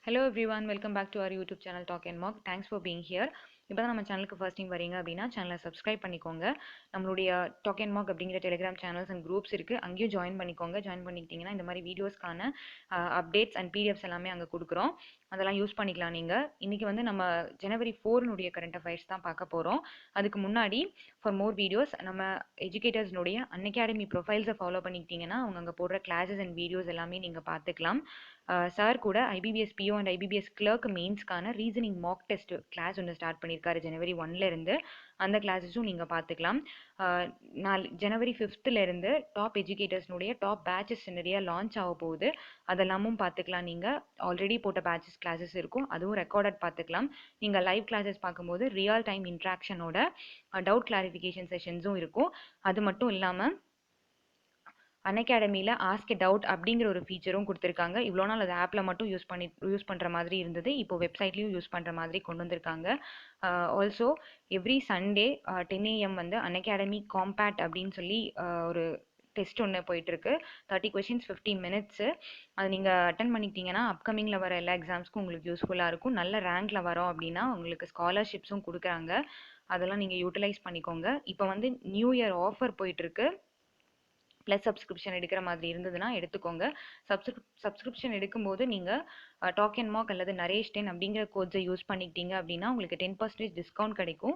Hello everyone, welcome back to our YouTube channel Talk and Mock. Thanks for being here. இப்போ தான் நம்ம சேனலுக்கு first time வரீங்க அப்படின்னா சேனலை சப்ஸ்கிரைப் பண்ணிக்கோங்க. நம்மளுடைய டாக் அண்ட் மாக் அப்படிங்கிற டெலிகிராம் சேனல்ஸ் அண்ட் குரூப்ஸ் இருக்குது, அங்கேயும் ஜாயின் பண்ணிக்கோங்க. ஜாயின் பண்ணிக்கிட்டிங்கன்னா இந்த மாதிரி வீடியோஸ்க்கான அப்டேட்ஸ் அண்ட் பிடிஎஃப்ஸ் எல்லாமே அங்கே கொடுக்குறோம். அதெல்லாம் யூஸ் பண்ணிக்கலாம் நீங்கள். இன்றைக்கி வந்து நம்ம ஜனவரி 4 கரண்ட் அஃபேர்ஸ் தான் பார்க்க போகிறோம். அதுக்கு முன்னாடி ஃபார் மோர் வீடியோஸ் நம்ம எஜுகேட்டர்ஸ்னுடைய அன்அகாடமி ப்ரொஃபைல்ஸை ஃபாலோ பண்ணிக்கிட்டிங்கன்னா அவங்க அங்கே போடுற கிளாஸஸ் அண்ட் வீடியோஸ் எல்லாமே நீங்கள் பார்த்துக்கலாம். சார் கூட IBPS PO and IBPS clerk மெயின்ஸ்க்கான ரீசனிங் மாக் டெஸ்ட் கிளாஸ் ஒன்று ஸ்டார்ட் பண்ணியிருக்காரு ஜனவரி 1 அந்த கிளாஸஸும் நீங்கள் பார்த்துக்கலாம். ஜனவரி 5 டாப் எஜுகேட்டர்ஸ்னுடைய டாப் பேட்சஸ் நிறைய லான்ச் ஆக போகுது, அதெல்லாமும் பார்த்துக்கலாம். நீங்கள் ஆல்ரெடி போட்ட பேட்சஸ் கிளாஸஸ் இருக்கும், அதுவும் ரெக்கார்டட் பார்த்துக்கலாம். நீங்கள் லைவ் கிளாஸஸ் பார்க்கும்போது ரியல் டைம் இன்ட்ராக்ஷனோட டவுட் கிளாரிஃபிகேஷன் செஷன்ஸும் இருக்கும். அது மட்டும் இல்லாமல் அன்அகாடமியில் ஆஸ்க் எ டவுட் அப்படிங்கிற ஒரு ஃபீச்சரும் கொடுத்துருக்காங்க. இவ்வளோ நாள் அது ஆப்பில் மட்டும் யூஸ் பண்ணுற மாதிரி இருந்தது, இப்போ வெப்சைட்லேயும் யூஸ் பண்ணுற மாதிரி கொண்டு வந்திருக்காங்க. ஆல்சோ எவ்ரி சண்டே 10 AM வந்து அன்அகாடமி காம்பேட் அப்படின்னு சொல்லி ஒரு டெஸ்ட் ஒன்று போயிட்டுருக்கு. 30 questions 15 minutes. அது நீங்கள் அட்டன் பண்ணிக்கிட்டீங்கன்னா அப்கமிங்கில் வர எல்லா எக்ஸாம்ஸ்க்கும் உங்களுக்கு யூஸ்ஃபுல்லாக இருக்கும். நல்ல ரேங்க்கில் வரோம் அப்படின்னா உங்களுக்கு ஸ்காலர்ஷிப்ஸும் கொடுக்குறாங்க, அதெல்லாம் நீங்கள் யூட்டிலைஸ் பண்ணிக்கோங்க. இப்போ வந்து நியூ இயர் ஆஃபர் போயிட்டுருக்கு. ப்ளஸ் சப்ஸ்கிரிப்ஷன் எடுக்கிற மாதிரி இருந்ததுன்னா எடுத்துக்கோங்க. சப்ஸ்கிரிப்ஷன் எடுக்கும்போது நீங்கள் டாக் அண்ட் மாக் அல்லது நரேஷ் 10 அப்படிங்கிற கோட்ஸை யூஸ் பண்ணிக்கிட்டீங்க அப்படின்னா உங்களுக்கு 10% டிஸ்கவுண்ட் கிடைக்கும்.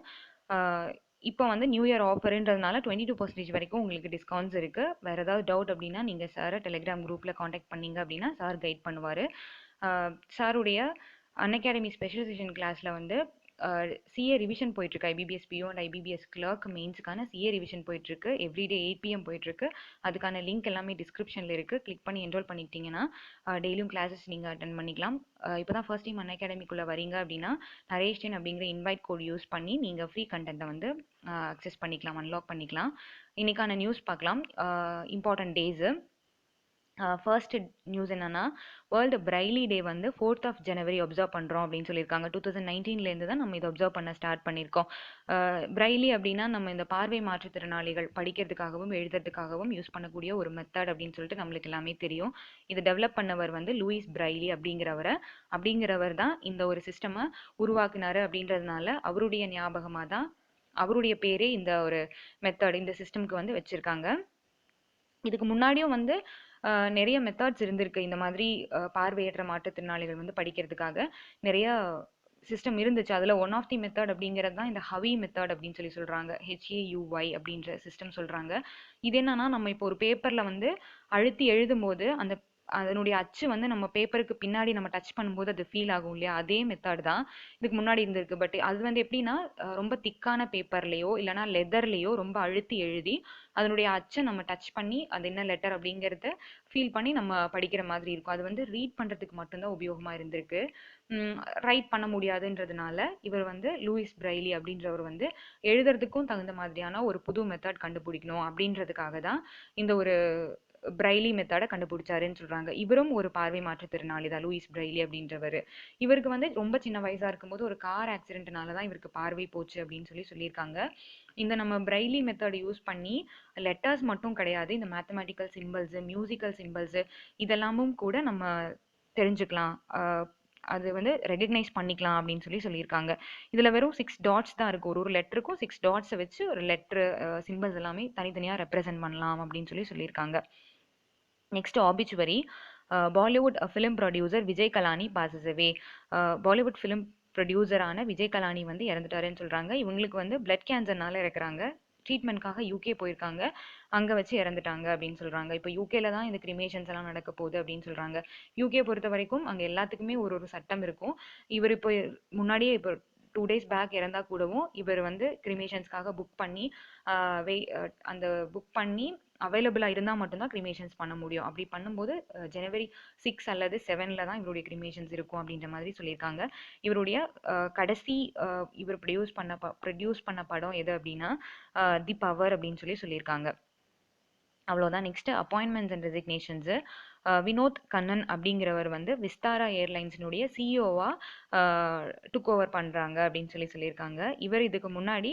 இப்போ வந்து நியூ இயர் ஆஃபருன்றதுனால 22% வரைக்கும் உங்களுக்கு டிஸ்கவுண்ட்ஸ் இருக்குது. வேறு ஏதாவது டவுட் அப்படின்னா நீங்கள் சாரை டெலிகிராம் குரூப்பில் காண்டாக்ட் பண்ணிங்க அப்படின்னா சார் கைட் பண்ணுவார். சாருடைய அன்அகாடமி ஸ்பெஷலைசேஷன் கிளாஸில் வந்து சிஏ ரிவிஷன் போயிட்டுருக்கு. IBPS PO and IBPS clerk மெயின்ஸ்க்கான சிஏ ரிவிஷன் போயிட்டுருக்கு. எவ்ரிடே 8 PM போயிட்டுருக்கு. அதுக்கான லிங்க் எல்லாமே டிஸ்கிரிப்ஷனில் இருக்குது, கிளிக் பண்ணி என்ரோல் பண்ணிக்கிட்டிங்கன்னா டெய்லியும் கிளாஸஸ் நீங்கள் அட்டன் பண்ணிக்கலாம். இப்போ தான் ஃபர்ஸ்ட் டைம் அன்அகாடமிக்குள்ளே வரீங்க அப்படின்னா நரேஷ் 10 அப்படிங்கிற இன்வைட் கோட் யூஸ் பண்ணி நீங்கள் ஃப்ரீ கண்டென்ட்டை வந்து அக்சஸ் பண்ணிக்கலாம், அன்லாக் பண்ணிக்கலாம். இன்றைக்கான நியூஸ் பார்க்கலாம். Important days. ஃபர்ஸ்ட் நியூஸ் என்னன்னா வேர்ல்டு பிரைலி டே வந்து 4th ஜனவரி அப்சர்வ் பண்ணுறோம் அப்படின்னு சொல்லியிருக்காங்க. 2019 தான் நம்ம இதை அப்சர்வ் பண்ண ஸ்டார்ட் பண்ணியிருக்கோம். பிரைலி அப்படின்னா நம்ம இந்த பார்வை மாற்றுத்திறனாளிகள் படிக்கிறதுக்காகவும் எழுதுறதுக்காகவும் யூஸ் பண்ணக்கூடிய ஒரு மெத்தட் அப்படின்னு சொல்லிட்டு நம்மளுக்கு எல்லாமே தெரியும். இது டெவலப் பண்ணவர் வந்து லூயிஸ் பிரைலி அப்படிங்கிறவர் தான் இந்த ஒரு சிஸ்டமை உருவாக்குனாரு. அப்படின்றதுனால அவருடைய ஞாபகமாக தான் அவருடைய பேரே இந்த ஒரு மெத்தட் இந்த சிஸ்டம்க்கு வந்து வச்சுருக்காங்க. இதுக்கு முன்னாடியும் வந்து நிறைய மெத்தட்ஸ் இருந்திருக்கு. இந்த மாதிரி பார்வையற்ற மாற்றுத்திறனாளிகள் வந்து படிக்கிறதுக்காக நிறைய சிஸ்டம் இருந்துச்சு. அதில் ஒன் ஆஃப் தி மெத்தட் அப்படிங்கிறது தான் இந்த ஹவி மெத்தட் அப்படின்னு சொல்லி சொல்கிறாங்க. HAUY அப்படின்ற சிஸ்டம் சொல்கிறாங்க. இது என்னன்னா நம்ம இப்போ ஒரு பேப்பரில் வந்து அழுத்தி எழுதும்போது அதனுடைய அச்சு வந்து நம்ம பேப்பருக்கு பின்னாடி நம்ம டச் பண்ணும்போது அது ஃபீல் ஆகும் இல்லையா, அதே மெத்தட் தான் இதுக்கு முன்னாடி இருந்திருக்கு. பட் அது வந்து எப்படின்னா ரொம்ப திக்கான பேப்பர்லேயோ இல்லைனா லெதர்லேயோ ரொம்ப அழுத்தி எழுதி அதனுடைய அச்சை நம்ம டச் பண்ணி அது என்ன லெட்டர் அப்படிங்கிறத ஃபீல் பண்ணி நம்ம படிக்கிற மாதிரி இருக்கும். அது வந்து ரீட் பண்ணுறதுக்கு மட்டும்தான் உபயோகமாக இருந்திருக்கு, ரைட் பண்ண முடியாதுன்றதுனால இவர் வந்து லூயிஸ் பிரைலி அப்படின்றவர் வந்து எழுதுறதுக்கும் தகுந்த மாதிரியான ஒரு புது மெத்தட் கண்டுபிடிக்கணும் அப்படின்றதுக்காக தான் இந்த ஒரு பிரைலி மெத்தடை கண்டுபிடிச்சாருன்னு சொல்கிறாங்க. இவரும் ஒரு பார்வை மாற்றுத்திறனாளி தான், லூயிஸ் பிரைலி அப்படின்றவர். இவருக்கு வந்து ரொம்ப சின்ன வயசாக இருக்கும்போது ஒரு கார் ஆக்சிடென்ட்னால தான் இவருக்கு பார்வை போச்சு அப்படின்னு சொல்லியிருக்காங்க. இந்த நம்ம பிரைலி மெத்தட் யூஸ் பண்ணி லெட்டர்ஸ் மட்டும் கிடையாது, இந்த மேத்தமேட்டிக்கல் சிம்பிள்ஸு, மியூசிக்கல் சிம்பிள்ஸு இதெல்லாமும் கூட நம்ம தெரிஞ்சுக்கலாம், அது வந்து ரெகக்னைஸ் பண்ணிக்கலாம் அப்படின்னு சொல்லியிருக்காங்க. இதில் வெறும் 6 டாட்ஸ் தான் இருக்குது. ஒரு லெட்டருக்கும் 6 டாட்ஸை வச்சு ஒரு லெட்ரு சிம்பிள்ஸ் எல்லாமே தனித்தனியாக ரெப்ரசென்ட் பண்ணலாம் அப்படின்னு சொல்லியிருக்காங்க. Next obituary. Bollywood film producer Vijay Galani passes away. Bollywood film ப்ரொடியூசரான விஜய் கலானி வந்து இறந்துட்டாருன்னு சொல்கிறாங்க. இவங்களுக்கு வந்து பிளட் கேன்சர்னால இறக்குறாங்க. ட்ரீட்மெண்ட்காக யூகே போயிருக்காங்க, அங்கே வச்சு இறந்துட்டாங்க அப்படின்னு சொல்கிறாங்க. இப்போ யூகேல தான் இந்த கிரிமேஷன்ஸ் எல்லாம் நடக்க போகுது அப்படின்னு சொல்கிறாங்க. யூகே பொறுத்த வரைக்கும் அங்கே எல்லாத்துக்குமே ஒரு சட்டம் இருக்கும். இவர் இப்போ முன்னாடியே இப்போ 2 days பேக் இறந்தா கூடவும் இவர் வந்து கிரிமேஷன்ஸ்க்காக புக் பண்ணி அந்த புக் பண்ணி அவைலபிளாக இருந்தால் மட்டும்தான் கிரிமேஷன்ஸ் பண்ண முடியும். அப்படி பண்ணும்போது ஜனவரி 6 அல்லது 7 தான் இவருடைய கிரிமேஷன்ஸ் இருக்கும் அப்படின்ற மாதிரி சொல்லியிருக்காங்க. இவருடைய கடைசி இவர் ப்ரொடியூஸ் பண்ண படம் எது அப்படின்னா தி பவர் அப்படின்னு சொல்லியிருக்காங்க. அவ்வளோதான். Next appointments and resignations. Vinod Kannan அப்படிங்கிறவர் வந்து விஸ்தாரா ஏர்லைன்ஸினுடைய சிஇஓவாக டுக் ஓவர் பண்ணுறாங்க அப்படின்னு சொல்லியிருக்காங்க. இவர் இதுக்கு முன்னாடி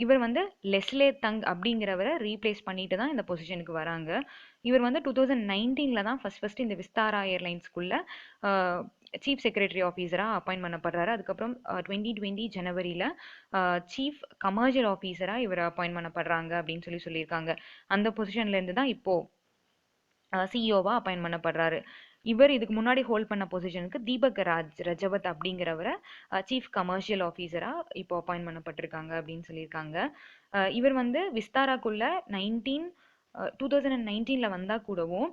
இவர் வந்து லெஸ்லே தங் அப்படிங்கிறவரை ரீப்ளேஸ் பண்ணிட்டு தான் இந்த பொசிஷனுக்கு வராங்க. இவர் வந்து 2019 தான் ஃபர்ஸ்ட் இந்த விஸ்தாரா ஏர்லைன்ஸ்குள்ளே சீஃப் செக்ரட்டரி ஆஃபீஸராக அப்பாயிண்ட் பண்ணப்படுறாரு. அதுக்கப்புறம் 2020 ஜனவரியில் சீஃப் கமர்ஷியல் ஆஃபீஸராக இவர் அப்பாயிண்ட் பண்ணப்படுறாங்க அப்படின்னு சொல்லியிருக்காங்க. அந்த பொசிஷன்லேருந்து தான் இப்போது சிஇஓவாக அப்பாயிண்ட் பண்ணப்படுறாரு. இவர் இதுக்கு முன்னாடி ஹோல்ட் பண்ண பொசிஷனுக்கு தீபக் ரஜவத் அப்படிங்கிறவரை சீஃப் கமர்ஷியல் ஆஃபீஸராக இப்போ அப்பாயிண்ட் பண்ணப்பட்டிருக்காங்க அப்படின்னு சொல்லியிருக்காங்க. இவர் வந்து விஸ்தாராக்குள்ள 2019 வந்தால் கூடவும்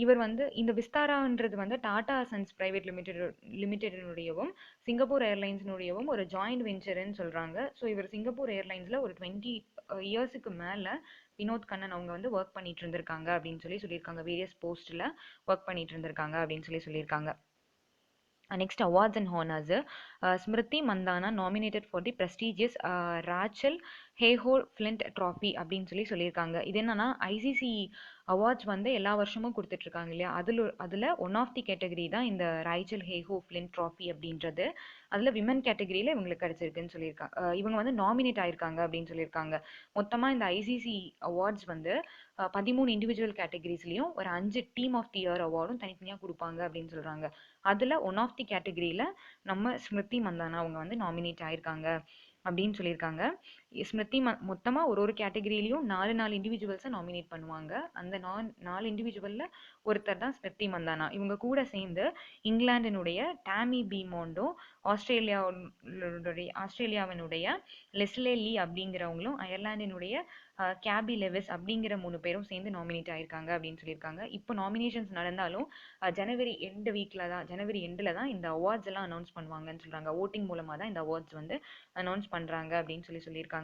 இவர் வந்து இந்த விஸ்தாரான்றது வந்து டாடா சன்ஸ் பிரைவேட் லிமிடெடினுடையவும் சிங்கப்பூர் ஏர்லைன்ஸினுடையவும் ஒரு ஜாயிண்ட் வெஞ்சர்ன்னு சொல்கிறாங்க. ஸோ இவர் சிங்கப்பூர் ஏர்லைன்ஸில் ஒரு 20 இயர்ஸுக்கு மேலே வினோத் கண்ணன் அவங்க வந்து ஒர்க் பண்ணிட்டு இருந்திருக்காங்க அப்படின்னு சொல்லியிருக்காங்க. வேரியஸ் போஸ்ட்டில் ஒர்க் பண்ணிட்டு இருந்திருக்காங்க அப்படின்னு சொல்லியிருக்காங்க. Next, awards and honors. Smriti Mandhana nominated for the prestigious Rachel Heyhoe Flint Trophy அப்படின்னு சொல்லியிருக்காங்க. இது என்னன்னா ஐசிசி அவார்ட்ஸ் வந்து எல்லா வருஷமும் கொடுத்துட்டு இருக்காங்க இல்லையா, அதில் ஒன் ஆஃப் தி கேட்டகரி தான் இந்த ராய்ச்சல் ஹேஹோ ஃப்ளின்ட் ட்ராஃபி அப்படின்றது. அதில் விமன் கேட்டகரியில் இவங்களுக்கு கிடைச்சிருக்குன்னு சொல்லியிருக்காங்க. இவங்க வந்து நாமினேட் ஆயிருக்காங்க அப்படின்னு சொல்லியிருக்காங்க. மொத்தமாக இந்த ஐசிசி அவார்ட்ஸ் வந்து 13 இண்டிவிஜுவல் கேட்டகரிஸ்லையும் ஒரு 5 டீம் ஆஃப் தி இயர் அவார்டும் தனித்தனியாக கொடுப்பாங்க அப்படின்னு சொல்கிறாங்க. அதில் ஒன் ஆஃப் தி கேட்டகரியில் நம்ம ஸ்மிருதி மந்தானா அவங்க வந்து நாமினேட் ஆயிருக்காங்க அப்படின்னு சொல்லியிருக்காங்க. ஸ்மிருதி மொத்தமாக ஒரு கேட்டகரியிலையும் 4 இண்டிவிஜுவல்ஸை நாமினேட் பண்ணுவாங்க. அந்த 4 இண்டிவிஜுவலில் ஒருத்தர் தான் ஸ்மிருதி மந்தானா. இவங்க கூட சேர்ந்து இங்கிலாந்தினுடைய டாமி பீமோண்டோ, ஆஸ்திரேலியாவினுடைய லெஸ்லே லீ அப்படிங்கிறவங்களும், அயர்லாந்தினுடைய கேபி லெவிஸ் அப்படிங்கிற 3 பேரும் சேர்ந்து நாமினேட் ஆயிருக்காங்க அப்படின்னு சொல்லியிருக்காங்க. இப்போ நாமினேஷன்ஸ் நடந்தாலும் ஜனவரி எண்டில் தான் இந்த அவார்ட்ஸ் எல்லாம் அனௌன்ஸ் பண்ணுவாங்கன்னு சொல்கிறாங்க. ஓட்டிங் மூலமாக தான் இந்த அவார்ட்ஸ் வந்து அனௌன்ஸ் பண்ணுறாங்க அப்படின்னு சொல்லியிருக்காங்க.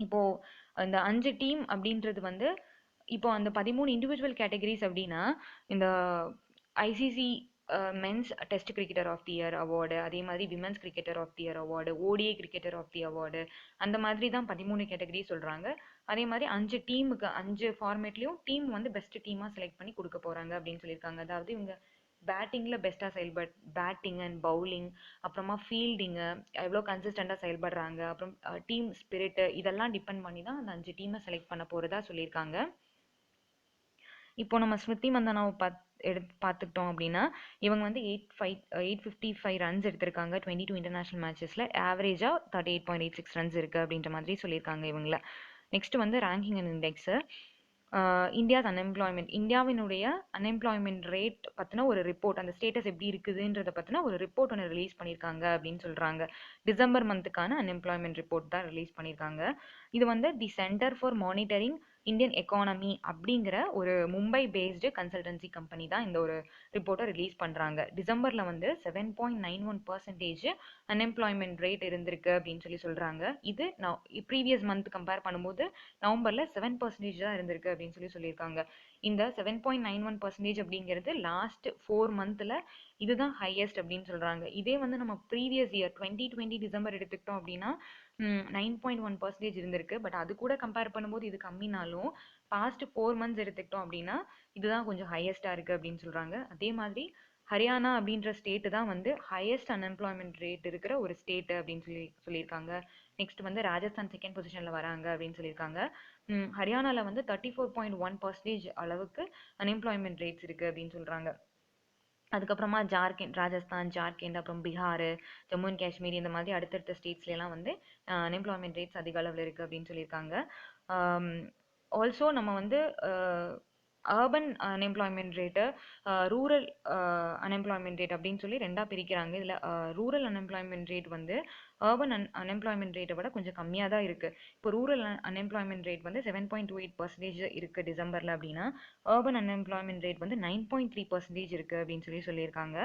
இப்போது இந்த 5 டீம் அப்படின்றது வந்து இப்போ அந்த 13 இண்டிவிஜுவல் கேட்டகரிஸ் அப்படின்னா இந்த ICC men's test cricketer of the year award, அதே மாதிரி women's cricketer of the year award, ODI cricketer of the award, அந்த மாதிரி தான் 13 கேட்டகரி சொல்கிறாங்க. அதே மாதிரி 5 டீமுக்கு 5 ஃபார்மேட்லேயும் டீம் வந்து பெஸ்ட் டீமாக செலக்ட் பண்ணி கொடுக்க போகிறாங்க அப்படின்னு சொல்லியிருக்காங்க. அதாவது இவங்க பேட்டிங்கில் பெஸ்ட்டாக பேட்டிங் அண்ட் பவுலிங், அப்புறமா ஃபீல்டிங்கு எவ்வளோ கன்சிஸ்டண்ட்டாக செயல்படுறாங்க, அப்புறம் டீம் ஸ்பிரிட்டு, இதெல்லாம் டிபெண்ட் பண்ணி தான் அந்த 5 டீமை செலக்ட் பண்ண போகிறதா சொல்லியிருக்காங்க. இப்போ நம்ம ஸ்மிருதி மந்தானாவை பார்த்துக்கிட்டோம் அப்படின்னா இவங்க வந்து 855 ரன்ஸ் எடுத்திருக்காங்க 22 இன்டர்நேஷனல் மேட்சஸில். ஆவரேஜாக 38.86 ரன்ஸ் இருக்குது அப்படின்ற மாதிரி சொல்லியிருக்காங்க இவங்கள. நெக்ஸ்ட் வந்து ரேங்கிங் அண்ட் இண்டெக்ஸு. இந்தியாவினுடைய அன்எம்ப்ளாய்மெண்ட் ரேட் பற்றின ஒரு ரிப்போர்ட், அந்த ஸ்டேட்டஸ் எப்படி இருக்குதுன்றதை பற்றின ஒரு ரிப்போர்ட் ஒன்று ரிலீஸ் பண்ணியிருக்காங்க அப்படின்னு சொல்கிறாங்க. டிசம்பர் மந்த்துக்கான அன்எம்ப்ளாய்மெண்ட் ரிப்போர்ட் தான் ரிலீஸ் பண்ணியிருக்காங்க. இது வந்து the centre for monitoring Indian economy அப்படிங்கிற ஒரு மும்பை பேஸ்டு கன்சல்டன்சி கம்பெனி தான் இந்த ஒரு ரிப்போர்ட்டை ரிலீஸ் பண்ணுறாங்க. டிசம்பரில் வந்து 7.91% அன்எம்ப்ளாய்மெண்ட் ரேட் இருந்திருக்கு அப்படின்னு சொல்கிறாங்க. இது ப்ரீவியஸ் மந்த் கம்பேர் பண்ணும்போது நவம்பரில் 7% தான் இருந்திருக்கு அப்படின்னு சொல்லியிருக்காங்க. இந்த 7.91% அப்படிங்கிறது லாஸ்ட் 4 மந்த்தில் இதுதான் ஹையஸ்ட் அப்படின்னு சொல்கிறாங்க. இதே வந்து நம்ம ப்ரீவியஸ் இயர் 2020 டிசம்பர் எடுத்துக்கிட்டோம் அப்படின்னா 9.1% இருந்திருக்கு. பட் அது கூட கம்பேர் பண்ணும்போது இது கம்மினாலும் பாஸ்ட் 4 மந்த்ஸ் எடுத்துக்கிட்டோம் அப்படின்னா இதுதான் கொஞ்சம் ஹையஸ்டாக இருக்குது அப்படின்னு சொல்கிறாங்க. அதே மாதிரி ஹரியானா அப்படின்ற ஸ்டேட்டு தான் வந்து ஹையஸ்ட் அன்எம்ப்ளாய்மெண்ட் ரேட் இருக்கிற ஒரு ஸ்டேட்டு அப்படின்னு சொல்லியிருக்காங்க. நெக்ஸ்ட் வந்து ராஜஸ்தான் செகண்ட் பொசிஷனில் வராங்க அப்படின்னு சொல்லியிருக்காங்க. ஹரியானாவில் வந்து 34.1% அளவுக்கு அன்எம்ப்ளாய்மெண்ட் ரேட்ஸ் இருக்குது அப்படின்னு சொல்கிறாங்க. அதுக்கப்புறமா ராஜஸ்தான், ஜார்க்கண்ட், அப்புறம் பீகார், ஜம்மு அண்ட் காஷ்மீர், இந்த மாதிரி அடுத்தடுத்த ஸ்டேட்ஸ்லாம் வந்து அன்எம்ப்ளாய்மெண்ட் ரேட்ஸ் அதிக அளவில் இருக்குது அப்படின்னு சொல்லியிருக்காங்க. ஆல்சோ நம்ம வந்து urban unemployment rate, rural unemployment rate அப்படின்னு சொல்லி ரெண்டாக பிரிக்கிறாங்க. இதில் ரூரல் அன்எம்ப்ளாய்மெண்ட் ரேட் வந்து அர்பன் அன்எம்ப்ளாய்மெண்ட் ரேட்டை விட கொஞ்சம் கம்மியாக தான் இருக்குது. இப்போ ரூரல் அன்எம்ப்ளாய்மெண்ட் ரேட் வந்து 7.28% இருக்குது டிசம்பரில் அப்படின்னா, அர்பன் அன்எம்ப்ளாய்மெண்ட் ரேட் வந்து 9.3% இருக்குது அப்படின்னு சொல்லியிருக்காங்க.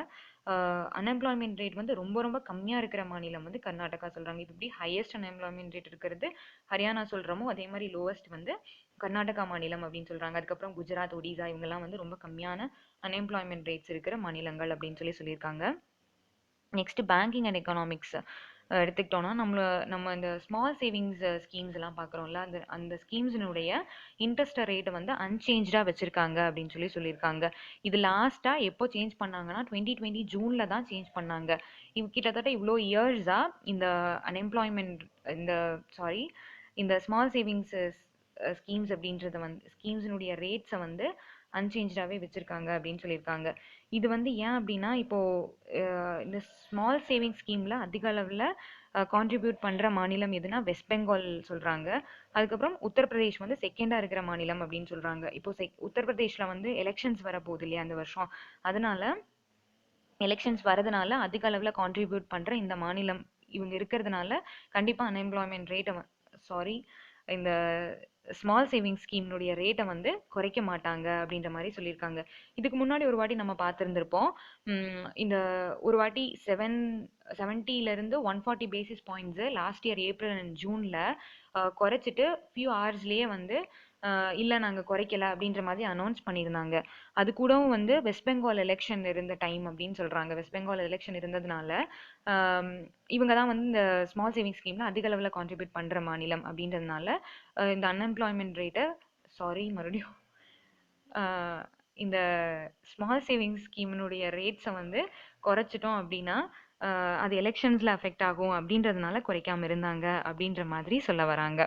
அன்எம்ப்ளாய்மெண்ட் ரேட் வந்து ரொம்ப ரொம்ப கம்மியாக இருக்கிற மாநிலம் வந்து கர்நாடகா சொல்கிறாங்க. இப்போ இப்படி ஹையஸ்ட் அன்எம்ப்ளாய்மெண்ட் ரேட் இருக்கிறது ஹரியானா சொல்கிறோமோ அதே மாதிரி லோவஸ்ட் வந்து கர்நாடகா மாநிலம் அப்படின்னு சொல்கிறாங்க. அதுக்கப்புறம் குஜராத், ஒடிசா இவங்கெல்லாம் வந்து ரொம்ப கம்மியான அன்எம்ப்ளாய்மெண்ட் ரேட்ஸ் இருக்கிற மாநிலங்கள் அப்படின்னு சொல்லியிருக்காங்க. நெக்ஸ்ட் பேங்கிங் அண்ட் எக்கனாமிக்ஸ் எடுத்துக்கிட்டோன்னா நம்ம இந்த ஸ்மால் சேவிங்ஸ் ஸ்கீம்ஸ் எல்லாம் பார்க்குறோம்ல, அந்த ஸ்கீம்ஸினுடைய இன்ட்ரெஸ்ட் ரேட்டை வந்து அன்சேஞ்சாக வச்சுருக்காங்க அப்படின்னு சொல்லியிருக்காங்க. இது லாஸ்ட்டாக எப்போ சேஞ்ச் பண்ணாங்கன்னா 2020 ஜூனில் தான் சேஞ்ச் பண்ணாங்க. கிட்டத்தட்ட இவ்வளோ இயர்ஸாக இந்த அன்எம்ப்ளாய்மெண்ட் இந்த ஸ்மால் சேவிங்ஸ் ஸ்கீம்ஸ் அப்படின்றத வந்து ஸ்கீம்ஸினுடைய ரேட்ஸை வந்து அன்சேஞ்சாகவே வச்சுருக்காங்க அப்படின்னு சொல்லியிருக்காங்க. இது வந்து ஏன் அப்படின்னா இப்போ இந்த ஸ்மால் சேவிங் ஸ்கீமில் அதிக அளவில் கான்ட்ரிபியூட் பண்ணுற மாநிலம் எதுனா வெஸ்ட் பெங்கால் சொல்கிறாங்க. அதுக்கப்புறம் உத்தரப்பிரதேஷ் வந்து செகண்டாக இருக்கிற மாநிலம் அப்படின்னு சொல்கிறாங்க. இப்போ உத்தரப்பிரதேஷில் வந்து எலெக்ஷன்ஸ் வர போகுது இல்லையா அந்த வருஷம், அதனால எலெக்ஷன்ஸ் வரதுனால அதிக அளவில் கான்ட்ரிபியூட் பண்ணுற இந்த மாநிலம் இவங்க இருக்கிறதுனால கண்டிப்பாக அன்எம்ப்ளாய்மெண்ட் ரேட்டை சாரி இந்த ஸ்மால் சேவிங் ஸ்கீம்னுடைய ரேட்டை வந்து குறைக்க மாட்டாங்க அப்படின்ற மாதிரி சொல்லியிருக்காங்க. இதுக்கு முன்னாடி ஒரு வாட்டி நம்ம பார்த்துருந்துருப்போம். இந்த ஒரு வாட்டி 70லேருந்து 140 basis points last year April and ஜூனில் குறைச்சிட்டு ஃபியூ ஹவர்ஸ்லேயே வந்து இல்லை நாங்கள் குறைக்கல அப்படின்ற மாதிரி அனௌன்ஸ் பண்ணியிருந்தாங்க. அது கூடவும் வந்து வெஸ்ட் பெங்கால் எலெக்ஷன் இருந்த டைம் அப்படின்னு சொல்கிறாங்க. வெஸ்ட் பெங்கால் எலெக்ஷன் இருந்ததுனால இவங்க தான் வந்து இந்த ஸ்மால் சேவிங் ஸ்கீமில் அதிக அளவில் கான்ட்ரிபியூட் பண்ணுற மாநிலம் அப்படின்றதுனால இந்த அன்எம்ப்ளாய்மெண்ட் ரேட்டை மறுபடியும் இந்த ஸ்மால் சேவிங் ஸ்கீமினுடைய ரேட்ஸை வந்து குறைச்சிட்டோம் அப்படின்னா அது எலெக்ஷன்ஸில் அஃபெக்ட் ஆகும் அப்படின்றதுனால குறைக்காம இருந்தாங்க அப்படின்ற மாதிரி சொல்ல வராங்க.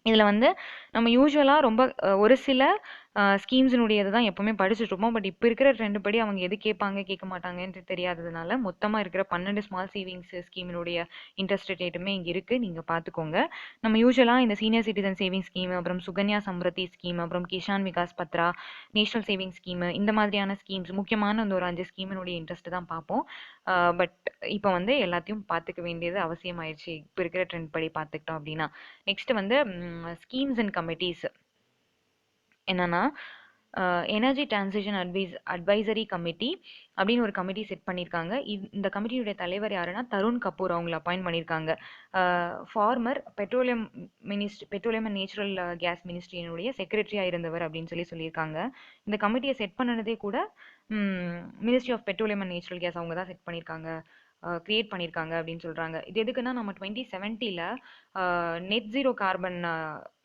இதில் வந்து நம்ம யூஸ்வலாக ரொம்ப ஒரு சில ஸ்கீம்ஸினுடையது தான் எப்போவுமே படிச்சுட்டு இருப்போம். பட் இப்போ இருக்கிற ட்ரெண்ட் படி அவங்க எது கேட்பாங்க கேட்க மாட்டாங்கன்ட்டு தெரியாததுனால மொத்தமாக இருக்கிற 12 ஸ்மால் சேவிங்ஸ் ஸ்கீமினுடைய இன்ட்ரெஸ்ட் ரேட்டுமே இங்கே இருக்குது, நீங்கள் பார்த்துக்கோங்க. நம்ம யூஸ்வலாக இந்த சீனியர் சிட்டிசன் சேவிங் ஸ்கீம், அப்புறம் சுகன்யா சம்ருத்தி ஸ்கீம், அப்புறம் Kisan Vikas Patra, national saving scheme, இந்த மாதிரியான ஸ்கீம்ஸ் முக்கியமான இந்த ஒரு 5 ஸ்கீமினுடைய இன்ட்ரெஸ்ட் தான் பார்ப்போம். பட் இப்போ வந்து எல்லாத்தையும் பார்த்துக்க வேண்டியது அவசியமாயிடுச்சு இப்போ இருக்கிற ட்ரெண்ட் படி பார்த்துக்கிட்டோம் அப்படின்னா. நெக்ஸ்ட் வந்து ஸ்கீம்ஸ் அண்ட் கமிட்டிஸ் என்னன்னா எனர்ஜி டிரான்சிஷன் அட்வைசரி கமிட்டி அப்படின்னு ஒரு கமிட்டி செட் பண்ணியிருக்காங்க. இந்த கமிட்டியுடைய தலைவர் யாருன்னா தருண் கபூர் அவங்களை அப்பாயிண்ட் பண்ணியிருக்காங்க. Former petroleum and natural gas மினிஸ்ட்ரியினுடைய செக்ரட்டரியாக இருந்தவர் அப்படின்னு சொல்லியிருக்காங்க. இந்த கமிட்டியை செட் பண்ணனதே கூட ministry of petroleum and natural gas அவங்க தான் செட் பண்ணியிருக்காங்க, கிரியேட் பண்ணியிருக்காங்க அப்படின்னு சொல்கிறாங்க. இது எதுக்குன்னா நம்ம 2070 நெட் ஜீரோ கார்பன்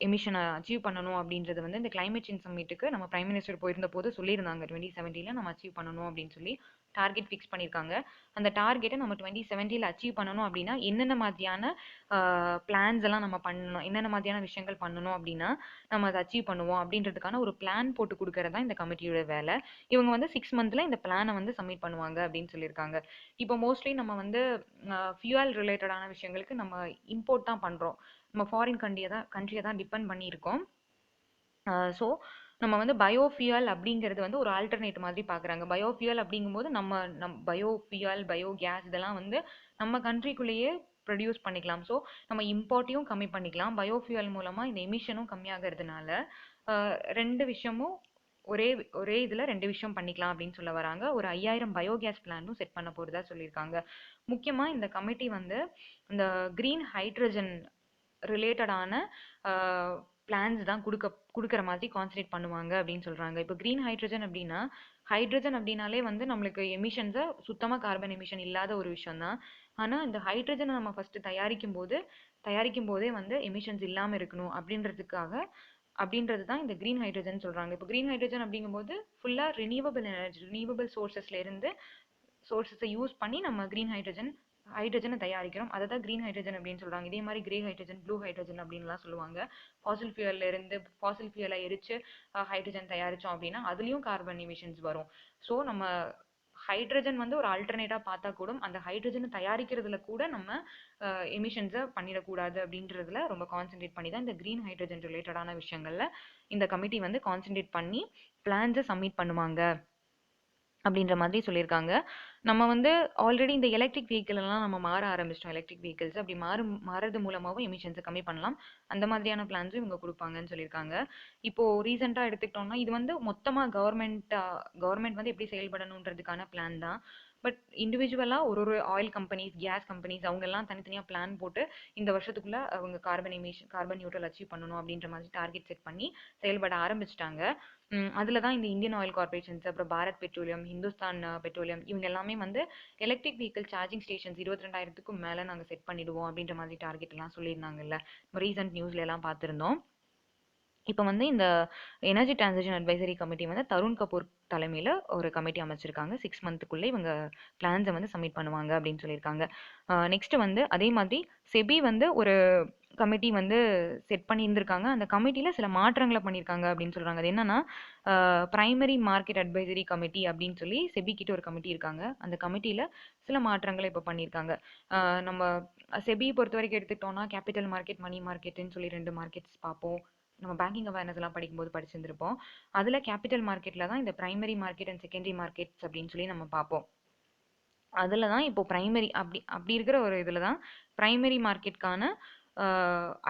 எமிஷனை அச்சீவ் பண்ணணும் அப்படின்றது வந்து இந்த கிளைமேட் சேஞ்ச் சம்மிட்டுக்கு நம்ம பிரைம் மினிஸ்டர் போயிருந்த போது சொல்லியிருந்தாங்க. 2070 நம்ம அச்சீவ் பண்ணணும் அப்படின்னு சொல்லி டார்கெட் ஃபிக்ஸ் பண்ணியிருக்காங்க. அந்த டார்கெட்டை நம்ம 2070 அச்சீவ் பண்ணணும் அப்படின்னா என்னென்ன மாதிரியான பிளான்ஸ் எல்லாம் நம்ம பண்ணணும், என்னென்ன மாதிரியான விஷயங்கள் பண்ணணும் அப்படின்னா நம்ம அதை அச்சீவ் பண்ணுவோம் அப்படின்றதுக்கான ஒரு பிளான் போட்டு கொடுக்கறது தான் இந்த கமிட்டியோட வேலை. இவங்க வந்து 6 மந்த்ல இந்த பிளானை வந்து சப்மிட் பண்ணுவாங்க அப்படின்னு சொல்லியிருக்காங்க. இப்போ மோஸ்ட்லி நம்ம வந்து ஃபியூவல் ரிலேட்டடான விஷயங்களுக்கு நம்ம இம்போர்ட் தான் பண்ணுறோம். நம்ம ஃபாரின் கண்ட்ரியை தான் டிபெண்ட் பண்ணியிருக்கோம். ஸோ நம்ம வந்து பயோஃபியூயல் அப்படிங்கிறது வந்து ஒரு ஆல்டர்னேட் மாதிரி பார்க்குறாங்க. பயோஃபியூயல் அப்படிங்கும்போது நம்ம பயோஃபியூயல், பயோகேஸ் இதெல்லாம் வந்து நம்ம கண்ட்ரிக்குள்ளேயே ப்ரொடியூஸ் பண்ணிக்கலாம். ஸோ நம்ம இம்போர்ட்டையும் கம்மி பண்ணிக்கலாம். பயோஃபியூயல் மூலமாக இந்த எமிஷனும் கம்மியாகிறதுனால 2 விஷயமும் ஒரே இதில் 2 விஷயம் பண்ணிக்கலாம் அப்படின்னு சொல்ல வராங்க. ஒரு 5000 பயோகேஸ் பிளான்ட்டும் செட் பண்ண போகிறதா சொல்லியிருக்காங்க. முக்கியமாக இந்த கமிட்டி வந்து இந்த க்ரீன் ஹைட்ரஜன் ரிலேட்டடான பிளான்ஸ் தான் கொடுக்குற மாதிரி கான்சன்ட்ரேட் பண்ணுவாங்க அப்படின்னு சொல்கிறாங்க. இப்போ க்ரீன் ஹைட்ரஜன் அப்படின்னாலே வந்து நம்மளுக்கு எமிஷன்ஸை சுத்தமாக கார்பன் எமிஷன் இல்லாத ஒரு விஷயம் தான். ஆனால் இந்த ஹைட்ரஜனை நம்ம ஃபஸ்ட்டு தயாரிக்கும் போதே வந்து எமிஷன்ஸ் இல்லாமல் இருக்கணும் அப்படின்றது தான் இந்த க்ரீன் ஹைட்ரஜன் சொல்கிறாங்க. இப்போ க்ரீன் ஹைட்ரஜன் அப்படிங்கும்போது ஃபுல்லாக ரினியூவபிள் எனர்ஜி, ரினியூவபிள் சோர்சஸை யூஸ் பண்ணி நம்ம க்ரீன் ஹைட்ரஜனை தயாரிக்கிறோம். அதை தான் க்ரீன் ஹைட்ரஜன் அப்படின்னு சொல்கிறாங்க. இதே மாதிரி கிரே ஹைட்ரஜன், ப்ளூ ஹைட்ரஜன் அப்படின்லாம் சொல்லுவாங்க. ஃபாசில் ஃபியூயலை எரிச்சு ஹைட்ரஜன் தயாரித்தோம் அப்படின்னா அதுலேயும் கார்பன் எமிஷன்ஸ் வரும். ஸோ நம்ம ஹைட்ரஜன் வந்து ஒரு ஆல்டர்னேட்டாக பார்த்தா கூட அந்த ஹைட்ரஜனை தயாரிக்கிறதுல கூட நம்ம எமிஷன்ஸை பண்ணிடக்கூடாது அப்படின்றதுல ரொம்ப கான்சென்ட்ரேட் பண்ணி தான் இந்த க்ரீன் ஹைட்ரஜன் ரிலேட்டடான விஷயங்களில் இந்த கமிட்டி வந்து கான்சென்ட்ரேட் பண்ணி பிளான்ஸை சப்மிட் பண்ணுவாங்க அப்படின்ற மாதிரி சொல்லியிருக்காங்க. நம்ம வந்து ஆல்ரெடி இந்த எலக்ட்ரிக் வெஹிக்கிள் எல்லாம் நம்ம மாற ஆரம்பிச்சிட்டோம். எலக்ட்ரிக் வெஹிக்கிள்ஸ் அப்படி மாறது மூலமாகவும் எமிஷன்ஸை கம்மி பண்ணலாம். அந்த மாதிரியான பிளான்ஸும் இவங்க கொடுப்பாங்கன்னு சொல்லியிருக்காங்க. இப்போ ரீசெண்டாக எடுத்துக்கிட்டோம்னா இது வந்து மொத்தமாக கவர்மெண்ட் வந்து எப்படி செயல்படணுன்றதுக்கான பிளான் தான். பட் இண்டிவிஜுவலாக ஒரு ஆயில் கம்பெனிஸ், கேஸ் கம்பெனிஸ் அவங்கெல்லாம் தனித்தனியாக பிளான் போட்டு இந்த வருஷத்துக்குள்ளே அவங்க கார்பன் நியூட்ரல் அச்சீவ் பண்ணணும் அப்படின்ற மாதிரி டார்கெட் செட் பண்ணி செயல்பட ஆரம்பிச்சிட்டாங்க. அதில் தான் இந்த இந்தியன் ஆயில் கார்பரேஷன்ஸ், அப்புறம் பாரத் பெட்ரோலியம், ஹிந்துஸ்தான் பெட்ரோலியம் இவங்க எல்லாமே வந்து எலக்ட்ரிக் வெஹிக்கிள் சார்ஜிங் ஸ்டேஷன்ஸ் 22,000க்கும் மேலே நாங்கள் செட் பண்ணிடுவோம் அப்படின்ற மாதிரி டார்கெட் எல்லாம் சொல்லியிருந்தாங்கல்ல. ரீசெண்ட் நியூஸ்ல எல்லாம் பார்த்துருந்தோம். இப்போ வந்து இந்த எனர்ஜி டிரான்சிஷன் அட்வைசரி கமிட்டி வந்து தருண் கபூர் தலைமையில் ஒரு கமிட்டி அமைச்சிருக்காங்க. 6 மந்த்துக்குள்ளே இவங்க பிளான்ஸை வந்து சப்மிட் பண்ணுவாங்க அப்படின்னு சொல்லியிருக்காங்க. நெக்ஸ்ட் வந்து அதே மாதிரி செபி வந்து ஒரு கமிட்டி வந்து செட் பண்ணியிருந்திருக்காங்க. அந்த கமிட்டியில் சில மாற்றங்களை பண்ணியிருக்காங்க அப்படின்னு சொல்கிறாங்க. அது என்னன்னா பிரைமரி மார்க்கெட் அட்வைசரி கமிட்டி அப்படின்னு சொல்லி செபி கிட்ட ஒரு கமிட்டி இருக்காங்க. அந்த கமிட்டியில் சில மாற்றங்களை இப்போ பண்ணியிருக்காங்க. நம்ம செபியை பொறுத்த வரைக்கும் எடுத்துக்கிட்டோம்னா கேபிட்டல் மார்க்கெட், மணி மார்க்கெட்டுன்னு சொல்லி 2 மார்க்கெட்ஸ் பார்ப்போம். நம்ம பேங்கிங் அவேர்னஸ் எல்லாம் படிக்கும்போது படிச்சிருந்திருப்போம். அதுல கேபிட்டல் மார்க்கெட்ல தான் இந்த primary market and secondary markets அப்படின்னு சொல்லி நம்ம பார்ப்போம். அதுல தான் இப்போ பிரைமரி அப்படி அப்படி இருக்கிற ஒரு இதுல தான் பிரைமரி மார்க்கெட்கான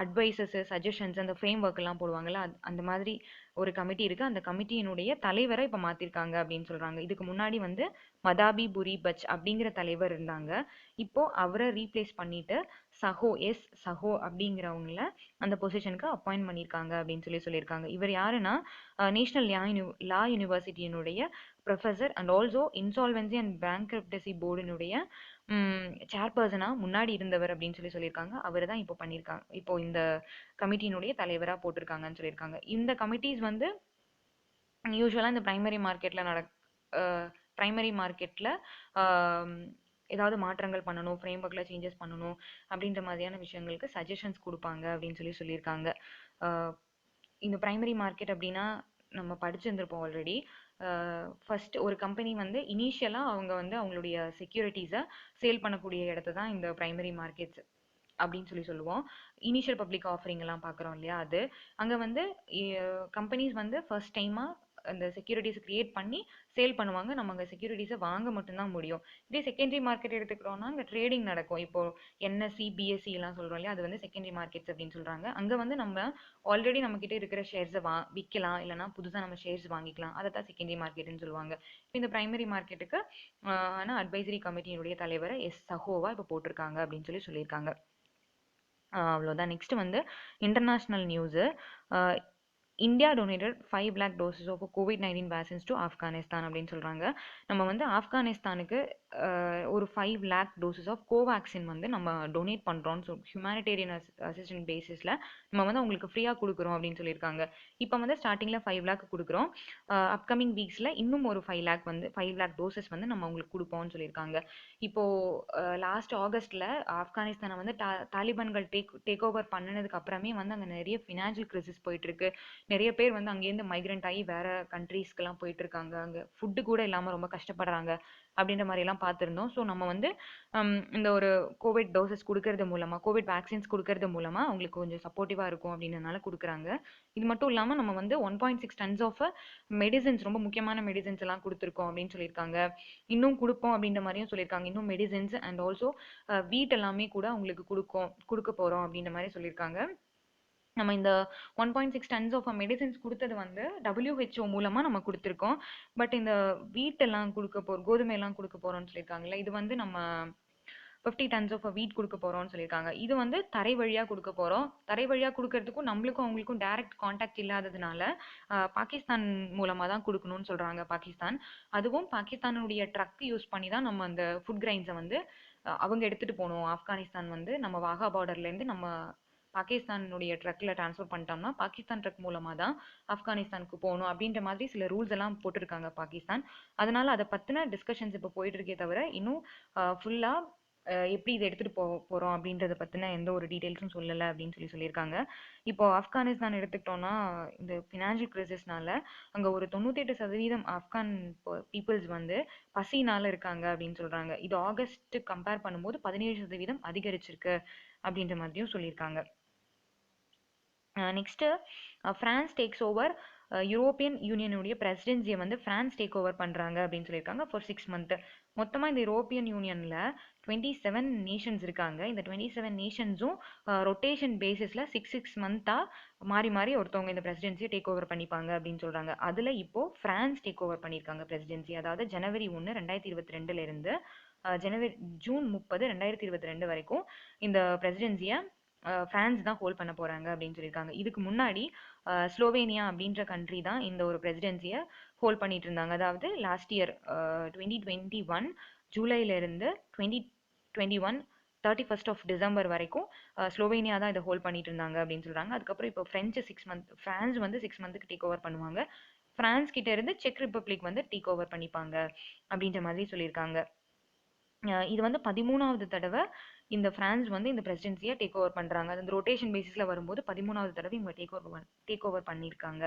அட்வைசஸ், சஜஷன்ஸ், அந்த ஃப்ரேம் ஒர்க் எல்லாம் போடுவாங்கல்ல, அந்த மாதிரி ஒரு கமிட்டி இருக்கு. அந்த கமிட்டியினுடைய தலைவரை இப்போ மாத்திருக்காங்க அப்படின்னு சொல்றாங்க. இதுக்கு முன்னாடி வந்து மதாபி புரி பச் அப்படிங்கிற தலைவர் இருந்தாங்க. இப்போ அவரை ரீப்ளேஸ் பண்ணிட்டு சஹோ அப்படிங்கிறவங்கள அந்த பொசிஷனுக்கு அப்பாயிண்ட் பண்ணியிருக்காங்க அப்படின்னு சொல்லியிருக்காங்க. இவர் யாருன்னா நேஷனல் லா யூனிவர்சிட்டியினுடைய professor and also insolvency and bankruptcy போர்டினுடைய சேர்பர்சனா முன்னாடி இருந்தவர் அப்படின்னு சொல்லியிருக்காங்க. அவர் தான் இப்போ பண்ணியிருக்காங்க. இப்போ இந்த கமிட்டியினுடைய தலைவரா போட்டிருக்காங்கன்னு சொல்லியிருக்காங்க. இந்த கமிட்டிஸ் வந்து யூஸ்வலா இந்த பிரைமரி மார்க்கெட்ல ஏதாவது மாற்றங்கள் பண்ணணும், ஃப்ரேம் ஒர்க்ல சேஞ்சஸ் பண்ணணும் அப்படின்ற மாதிரியான விஷயங்களுக்கு சஜஷன்ஸ் கொடுப்பாங்க அப்படின்னு சொல்லியிருக்காங்க. இந்த பிரைமரி மார்க்கெட் அப்படின்னா நம்ம படிச்சிருந்திருப்போம் ஆல்ரெடி. ஃபர்ஸ்ட் ஒரு கம்பெனி வந்து இனிஷியலாக அவங்க வந்து அவங்களுடைய செக்யூரிட்டிஸை சேல் பண்ணக்கூடிய இடத்த தான் இந்த பிரைமரி மார்க்கெட்ஸ் அப்படின்னு சொல்லுவோம். இனிஷியல் பப்ளிக் ஆஃபரிங் எல்லாம் பார்க்குறோம் இல்லையா, அது அங்கே வந்து கம்பெனிஸ் வந்து ஃபர்ஸ்ட் டைமாக அந்த செக்யூரிட்டிஸ் கிரியேட் பண்ணி சேல் பண்ணுவாங்க. நம்ம அங்கே செக்யூரிட்டிஸை வாங்க மட்டும்தான் முடியும். இதே செகண்டரி மார்க்கெட் எடுத்துக்கிறோம்னா அங்கே ட்ரேடிங் நடக்கும். இப்போ என்எஸ்சி, பிஎஸ்சி எல்லாம் சொல்கிறோம் இல்லையா, அது வந்து செகண்டரி மார்க்கெட்ஸ் அப்படின்னு சொல்கிறாங்க. அங்கே வந்து நம்ம ஆல்ரெடி நம்மக்கிட்ட இருக்கிற ஷேர்ஸை விற்கலாம், இல்லைனா புதுசாக நம்ம ஷேர்ஸ் வாங்கிக்கலாம். அதை தான் செகண்டரி மார்க்கெட்னு சொல்லுவாங்க. இந்த பிரைமரி மார்க்கெட்டுக்கு ஆனால் அட்வைசரி கமிட்டியினுடைய தலைவரை சஹோவா இப்போ போட்டிருக்காங்க அப்படின்னு சொல்லியிருக்காங்க. அவ்வளோதான். நெக்ஸ்ட் வந்து international news. India donated 5 lakh doses of COVID-19 vaccines to Afghanistan அப்படின்னு சொல்கிறாங்க. நம்ம வந்து ஆப்கானிஸ்தானுக்கு ஒரு 5 lakh doses ஆஃப் கோவேக்சின் வந்து நம்ம டொனேட் பண்ணுறோம்னு ஹியூமானிட்டேரியன் அசிஸ்டன்ட் பேசிஸில் நம்ம வந்து அவங்களுக்கு ஃப்ரீயாக கொடுக்குறோம் அப்படின்னு சொல்லியிருக்காங்க. இப்போ வந்து ஸ்டார்டிங்கில் 5 lakh கொடுக்குறோம். அப்கமிங் வீக்ஸில் இன்னும் ஒரு 5 lakh டோசஸ் வந்து நம்ம அவங்களுக்கு கொடுப்போம்னு சொல்லியிருக்காங்க. இப்போது லாஸ்ட் ஆகஸ்ட்டில் ஆப்கானிஸ்தானை வந்து தாலிபான்கள் டேக் ஓவர் பண்ணினதுக்கு அப்புறமே வந்து அங்கே நிறைய ஃபினான்ஷியல் கிரைசிஸ் போயிட்டுருக்கு. நிறைய பேர் வந்து அங்கேருந்து மைக்ரண்ட் ஆகி வேற கண்ட்ரீஸ்க்கெல்லாம் போயிட்டு இருக்காங்க. அங்கே ஃபுட்டு கூட இல்லாமல் ரொம்ப கஷ்டப்படுறாங்க அப்படின்ற மாதிரிலாம் பார்த்துருந்தோம். ஸோ நம்ம வந்து இந்த ஒரு கோவிட் டோசஸ் கொடுக்கறது மூலமாக, கோவிட் வேக்சின்ஸ் கொடுக்கறது மூலமாக அவங்களுக்கு கொஞ்சம் சப்போர்ட்டிவாக இருக்கும் அப்படின்றனால கொடுக்குறாங்க. இது மட்டும் இல்லாமல் நம்ம வந்து 1.6 tons ஆஃப் மெடிசின்ஸ், ரொம்ப முக்கியமான மெடிசின்ஸ் எல்லாம் கொடுத்துருக்கோம் அப்படின்னு சொல்லியிருக்காங்க. இன்னும் கொடுப்போம் அப்படின்ற மாதிரியும் சொல்லியிருக்காங்க. இன்னும் மெடிசின்ஸ் அண்ட் ஆல்சோ வீட் எல்லாமே கூட அவங்களுக்கு கொடுக்க போகிறோம் அப்படின்ற மாதிரி சொல்லியிருக்காங்க. நம்ம இந்த 1.6 tons ஆஃப் மெடிசின்ஸ் கொடுத்தது வந்து WHO மூலமாக நம்ம கொடுத்துருக்கோம். பட் இந்த வீட்டெல்லாம் கோதுமை எல்லாம் கொடுக்க போகிறோம்னு சொல்லியிருக்காங்கல்ல, இது வந்து நம்ம 50 tons ஆஃப் வீட் கொடுக்க போகிறோம்னு சொல்லியிருக்காங்க. இது வந்து தரை வழியாக கொடுக்க போகிறோம். தரை வழியாக கொடுக்கறதுக்கும் நம்மளுக்கும் அவங்களுக்கும் டைரக்ட் கான்டாக்ட் இல்லாததுனால பாகிஸ்தான் மூலமாக தான் கொடுக்கணும்னு சொல்கிறாங்க. அதுவும் பாகிஸ்தானுடைய ட்ரக் யூஸ் பண்ணி தான் நம்ம அந்த ஃபுட் கிரைன்ஸை வந்து அவங்க எடுத்துகிட்டு போகணும். ஆப்கானிஸ்தான் வந்து நம்ம வாகா பார்டர்லேருந்து நம்ம பாகிஸ்தானுடைய ட்ரக்கில் ட்ரான்ஸ்ஃபர் பண்ணிட்டோம்னா பாகிஸ்தான் ட்ரக் மூலமாக தான் ஆப்கானிஸ்தானுக்கு போகணும் அப்படின்ற மாதிரி சில ரூல்ஸ் எல்லாம் போட்டிருக்காங்க பாகிஸ்தான். அதனால அதை பற்றின டிஸ்கஷன்ஸ் இப்போ போயிட்டு இருக்கே தவிர இன்னும் ஃபுல்லாக எப்படி இதை எடுத்துகிட்டு போகிறோம் அப்படின்றத பற்றின எந்த ஒரு டீட்டெயில்ஸும் சொல்லலை அப்படின்னு சொல்லியிருக்காங்க. இப்போ ஆப்கானிஸ்தான் எடுத்துக்கிட்டோம்னா இந்த ஃபினான்ஷியல் கிரைசிஸ்னால அங்கே ஒரு 98% ஆப்கான் பீப்புள்ஸ் வந்து பசினால இருக்காங்க அப்படின்னு சொல்கிறாங்க. இது ஆகஸ்ட் கம்பேர் பண்ணும்போது 17% அதிகரிச்சிருக்கு அப்படின்ற மாதிரியும் சொல்லியிருக்காங்க. Next France takes over European யூனியனுடைய பிரசிடென்சியை வந்து ஃப்ரான்ஸ் டேக் ஓவர் பண்ணுறாங்க அப்படின்னு சொல்லியிருக்காங்க ஃபார் 6 months. மொத்தமாக இந்த யூரோப்பியன் யூனியனில் 27 நேஷன்ஸ் இருக்காங்க. இந்த 27 நேஷன்ஸும் ரொட்டேஷன் பேசிஸில் 6 months மாறி மாறி ஒருத்தவங்க இந்த பிரசிடென்சியை டேக் ஓவர் பண்ணிப்பாங்க அப்படின்னு சொல்கிறாங்க. அதில் இப்போது ஃப்ரான்ஸ் டேக் ஓவர் பண்ணியிருக்காங்க பிரசிடென்சி. அதாவது ஜனவரி 1, 2022 ஜூன் 30, 2022 வரைக்கும் இந்த பிரசிடென்சியை ஃப்ரான்ஸ் தான் ஹோல்ட் பண்ண போகிறாங்க அப்படின்னு சொல்லியிருக்காங்க. இதுக்கு முன்னாடி ஸ்லோவேனியா அப்படின்ற கண்ட்ரி தான் இந்த ஒரு பிரசிடென்சியை ஹோல்ட் பண்ணிட்டு இருந்தாங்க. அதாவது லாஸ்ட் இயர் 2021 ஜூலைலேருந்து 2021 31 வரைக்கும் ஸ்லோவேனியா தான் இதை ஹோல்ட் பண்ணிட்டு இருந்தாங்க அப்படின்னு சொல்றாங்க. அதுக்கப்புறம் இப்போ பிரான்ஸ் வந்து 6 மந்த்துக்கு டேக் ஓவர் பண்ணுவாங்க. பிரான்ஸ் கிட்ட இருந்து செக் ரிப்பப்ளிக் வந்து டேக் ஓவர் பண்ணிப்பாங்க அப்படின்ற மாதிரி சொல்லியிருக்காங்க. இது வந்து 13வது தடவை இந்த பிரான்ஸ் வந்து இந்த பிரசிடென்சியை டேக் ஓவர் பண்றாங்க. அது இந்த ரொட்டேஷன் பேசிஸ்ல வரும்போது 13வது தடவை இவங்க டேக் ஓவர் பண்ணியிருக்காங்க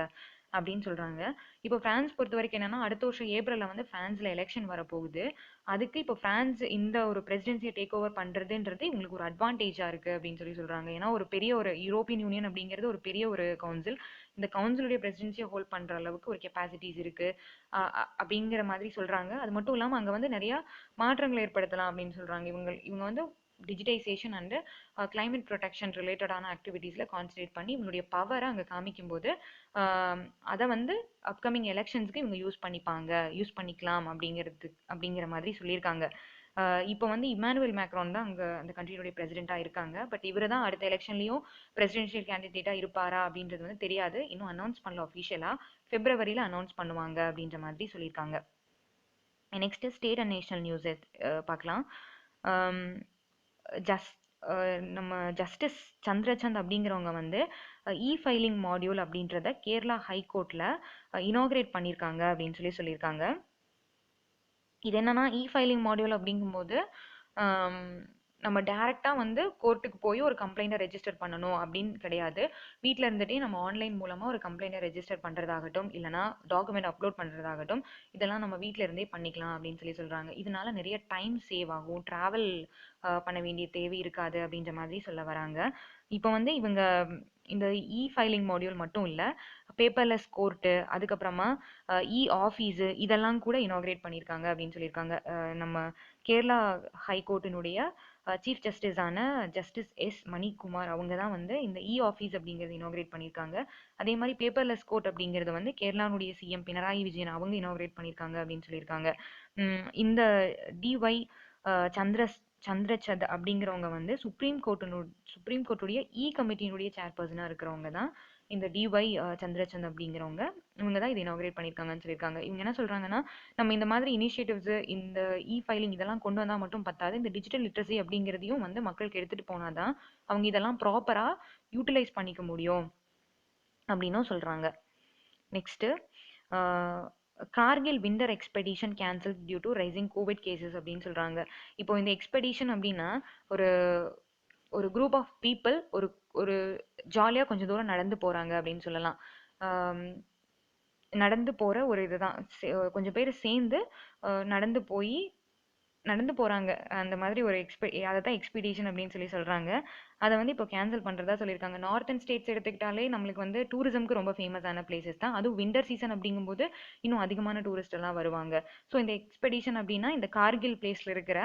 அப்படின்னு சொல்றாங்க. இப்போ பிரான்ஸ் பொறுத்த வரைக்கும் என்னன்னா, அடுத்த வருஷம் ஏப்ரல்ல வந்து பிரான்ஸ்ல எலெக்ஷன் வரப்போகுது. அதுக்கு இப்போ பிரான்ஸ் இந்த ஒரு பிரசிடென்சியை டேக் ஓவர் பண்றதுன்றது இவங்களுக்கு ஒரு அட்வான்டேஜா இருக்கு அப்படின்னு சொல்றாங்க. ஏன்னா ஒரு பெரிய ஒரு யூரோப்பியன் யூனியன் அப்படிங்கிறது ஒரு பெரிய ஒரு கவுன்சில். இந்த கவுன்சிலுடைய பிரசிடென்சியை ஹோல்ட் பண்ற அளவுக்கு ஒரு கெப்பாசிட்டிஸ் இருக்கு அப்படிங்கிற மாதிரி சொல்றாங்க. அது மட்டும் இல்லாம அங்க வந்து நிறைய மாற்றங்களை ஏற்படுத்தலாம் அப்படின்னு சொல்றாங்க. இவங்க வந்து டிஜிட்டைசேஷன் அண்ட் கிளைமேட் ப்ரொடெக்ஷன் ரிலேட்டடான ஆக்டிவிட்டீஸ்ல கான்சன்ட்ரேட் பண்ணி இவங்களுடைய பவரை அங்கே காமிக்கும் போது அதை வந்து அப்கமிங் எலெக்ஷன்ஸ்க்கு இவங்க யூஸ் பண்ணிக்கலாம் அப்படிங்கிற மாதிரி சொல்லியிருக்காங்க. இப்போ வந்து இமானுவேல் மேக்ரான் தான் அங்கே அந்த கண்ட்ரியோடைய பிரசிடென்ட்டாக இருக்காங்க. பட் இவர் தான் அடுத்த எலெக்ஷன்லையும் பிரசிடென்ஷியல் கேண்டிடேட்டாக இருப்பாரா அப்படின்றது வந்து தெரியாது. இன்னும் அனௌன்ஸ் பண்ணல அஃபிஷியலாக. பிப்ரவரியில் அனௌன்ஸ் பண்ணுவாங்க அப்படின்ற மாதிரி சொல்லியிருக்காங்க. Next state and national news பார்க்கலாம். நம்ம ஜஸ்டிஸ் சந்திரசந்த் அப்படிங்கிறவங்க வந்து ஃபைலிங் மாடியூல் அப்படின்றத கேரளா ஹைகோர்ட்ல இனாகிரேட் பண்ணியிருக்காங்க அப்படின்னு சொல்லியிருக்காங்க. இது என்னன்னா ஃபைலிங் மாடியூல் அப்படிங்கும்போது நம்ம டைரக்டா வந்து கோர்ட்டுக்கு போய் ஒரு கம்ப்ளைண்ட்டை ரெஜிஸ்டர் பண்ணணும் அப்படின்னு கிடையாது. வீட்டில் இருந்துட்டே நம்ம ஆன்லைன் மூலமா ஒரு கம்ப்ளைண்ட்டை ரெஜிஸ்டர் பண்றதாகட்டும், இல்லைனா டாக்குமெண்ட் அப்லோட் பண்றதாகட்டும், இதெல்லாம் நம்ம வீட்டில் இருந்தே பண்ணிக்கலாம் அப்படின்னு சொல்றாங்க. இதனால நிறைய டைம் சேவ் ஆகும், டிராவல் பண்ண வேண்டிய தேவை இருக்காது அப்படின்ற மாதிரி சொல்ல வராங்க. இப்போ வந்து இவங்க இந்த ஃபைலிங் மாடியூல் மட்டும் இல்லை, பேப்பர்லெஸ் கோர்ட்டு, அதுக்கப்புறமா ஆஃபீஸு இதெல்லாம் கூட இனாகிரேட் பண்ணியிருக்காங்க அப்படின்னு சொல்லியிருக்காங்க. நம்ம கேரளா ஹைகோர்ட்டினுடைய சீஃப் ஜஸ்டிஸான ஜஸ்டிஸ் எஸ் மணிக்குமார் அவங்க தான் வந்து இந்த ஆஃபீஸ் அப்படிங்கிறது இனாகிரேட் பண்ணியிருக்காங்க. அதே மாதிரி பேப்பர்லெஸ் கோர்ட் அப்படிங்கிறது வந்து கேரளாவுடைய சிஎம் பினராயி விஜயன் அவங்க இனாகிரேட் பண்ணியிருக்காங்க அப்படின்னு சொல்லியிருக்காங்க. இந்த டிஒய் சந்திரசந்த் அப்படிங்கிறவங்க வந்து சுப்ரீம் கோர்ட்டுடைய கமிட்டியினுடைய சேர்பர்சனாக இருக்கிறவங்க தான் இந்த டிஒய் சந்திரசந்த் அப்படிங்கிறவங்க. இவங்க தான் இதை இனாகிரேட் பண்ணியிருக்காங்கன்னு சொல்லியிருக்காங்க. இவங்க என்ன சொல்றாங்கன்னா, நம்ம இந்த மாதிரி இனிஷியேட்டிவ்ஸ், இந்த ஃபைலிங் இதெல்லாம் கொண்டு வந்தால் மட்டும் பத்தாது, இந்த டிஜிட்டல் லிட்ரஸி அப்படிங்கிறதையும் வந்து மக்களுக்கு எடுத்துட்டு போனாதான் அவங்க இதெல்லாம் ப்ராப்பரா யூட்டிலைஸ் பண்ணிக்க முடியும் அப்படின்னும் சொல்றாங்க. Next Kargil winter expedition cancel due to rising COVID cases அப்படின்னு சொல்றாங்க. இப்போ இந்த எக்ஸ்பெடிஷன் அப்படின்னா ஒரு ஒரு குரூப் ஆஃப் பீப்புள் ஒரு ஜாலியாக கொஞ்சம் தூரம் நடந்து போகிறாங்க அப்படின்னு சொல்லலாம். நடந்து போகிற ஒரு இதுதான், கொஞ்சம் பேர் சேர்ந்து நடந்து போகிறாங்க. அந்த மாதிரி ஒரு அதை தான் எக்ஸ்பெடிஷன் அப்படின்னு சொல்கிறாங்க. அதை வந்து இப்போ கேன்சல் பண்ணுறதா சொல்லியிருக்காங்க. நார்த்தன் ஸ்டேட்ஸ் எடுத்துக்கிட்டாலே நம்மளுக்கு வந்து டூரிசம்க்கு ரொம்ப ஃபேமஸான பிளேசஸ் தான். அதுவும் விண்டர் சீசன் அப்படிங்கும்போது இன்னும் அதிகமான டூரிஸ்ட் எல்லாம் வருவாங்க. ஸோ இந்த எக்ஸ்பெடிஷன் அப்படின்னா இந்த கார்கில் பிளேஸில் இருக்கிற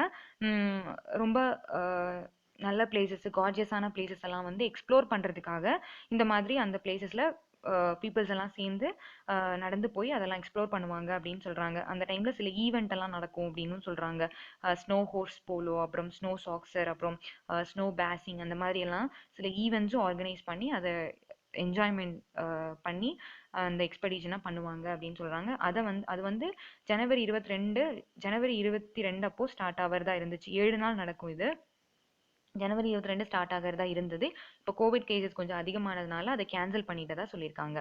ரொம்ப நல்ல பிளேசஸ், கார்ஜியஸான பிளேசஸ் எல்லாம் வந்து எக்ஸ்ப்ளோர் பண்ணுறதுக்காக இந்த மாதிரி அந்த பிளேசஸில் பீப்புள்ஸ் எல்லாம் சேர்ந்து நடந்து போய் அதெல்லாம் எக்ஸ்ப்ளோர் பண்ணுவாங்க அப்படின்னு சொல்கிறாங்க. அந்த டைமில் சில ஈவெண்ட் எல்லாம் நடக்கும் அப்படின்னு சொல்கிறாங்க. ஸ்னோ ஹோர்ஸ் போலோ, அப்புறம் ஸ்னோ சாக்ஸர், அப்புறம் ஸ்னோ பேசிங், அந்த மாதிரி எல்லாம் சில ஈவெண்ட்ஸும் ஆர்கனைஸ் பண்ணி அதை என்ஜாய்மெண்ட் பண்ணி அந்த எக்ஸ்பெடிஷனை பண்ணுவாங்க அப்படின்னு சொல்கிறாங்க. அது வந்து ஜனவரி 22 அப்போ ஸ்டார்ட் ஆகிறதா இருந்துச்சு. 7 நாள் நடக்கும் இது. ஜனவரி 22 ஸ்டார்ட் ஆகிறதா இருந்தது. இப்போ கோவிட் கேசஸ் கொஞ்சம் அதிகமானதுனால அதை கேன்சல் பண்ணிட்டதா சொல்லியிருக்காங்க.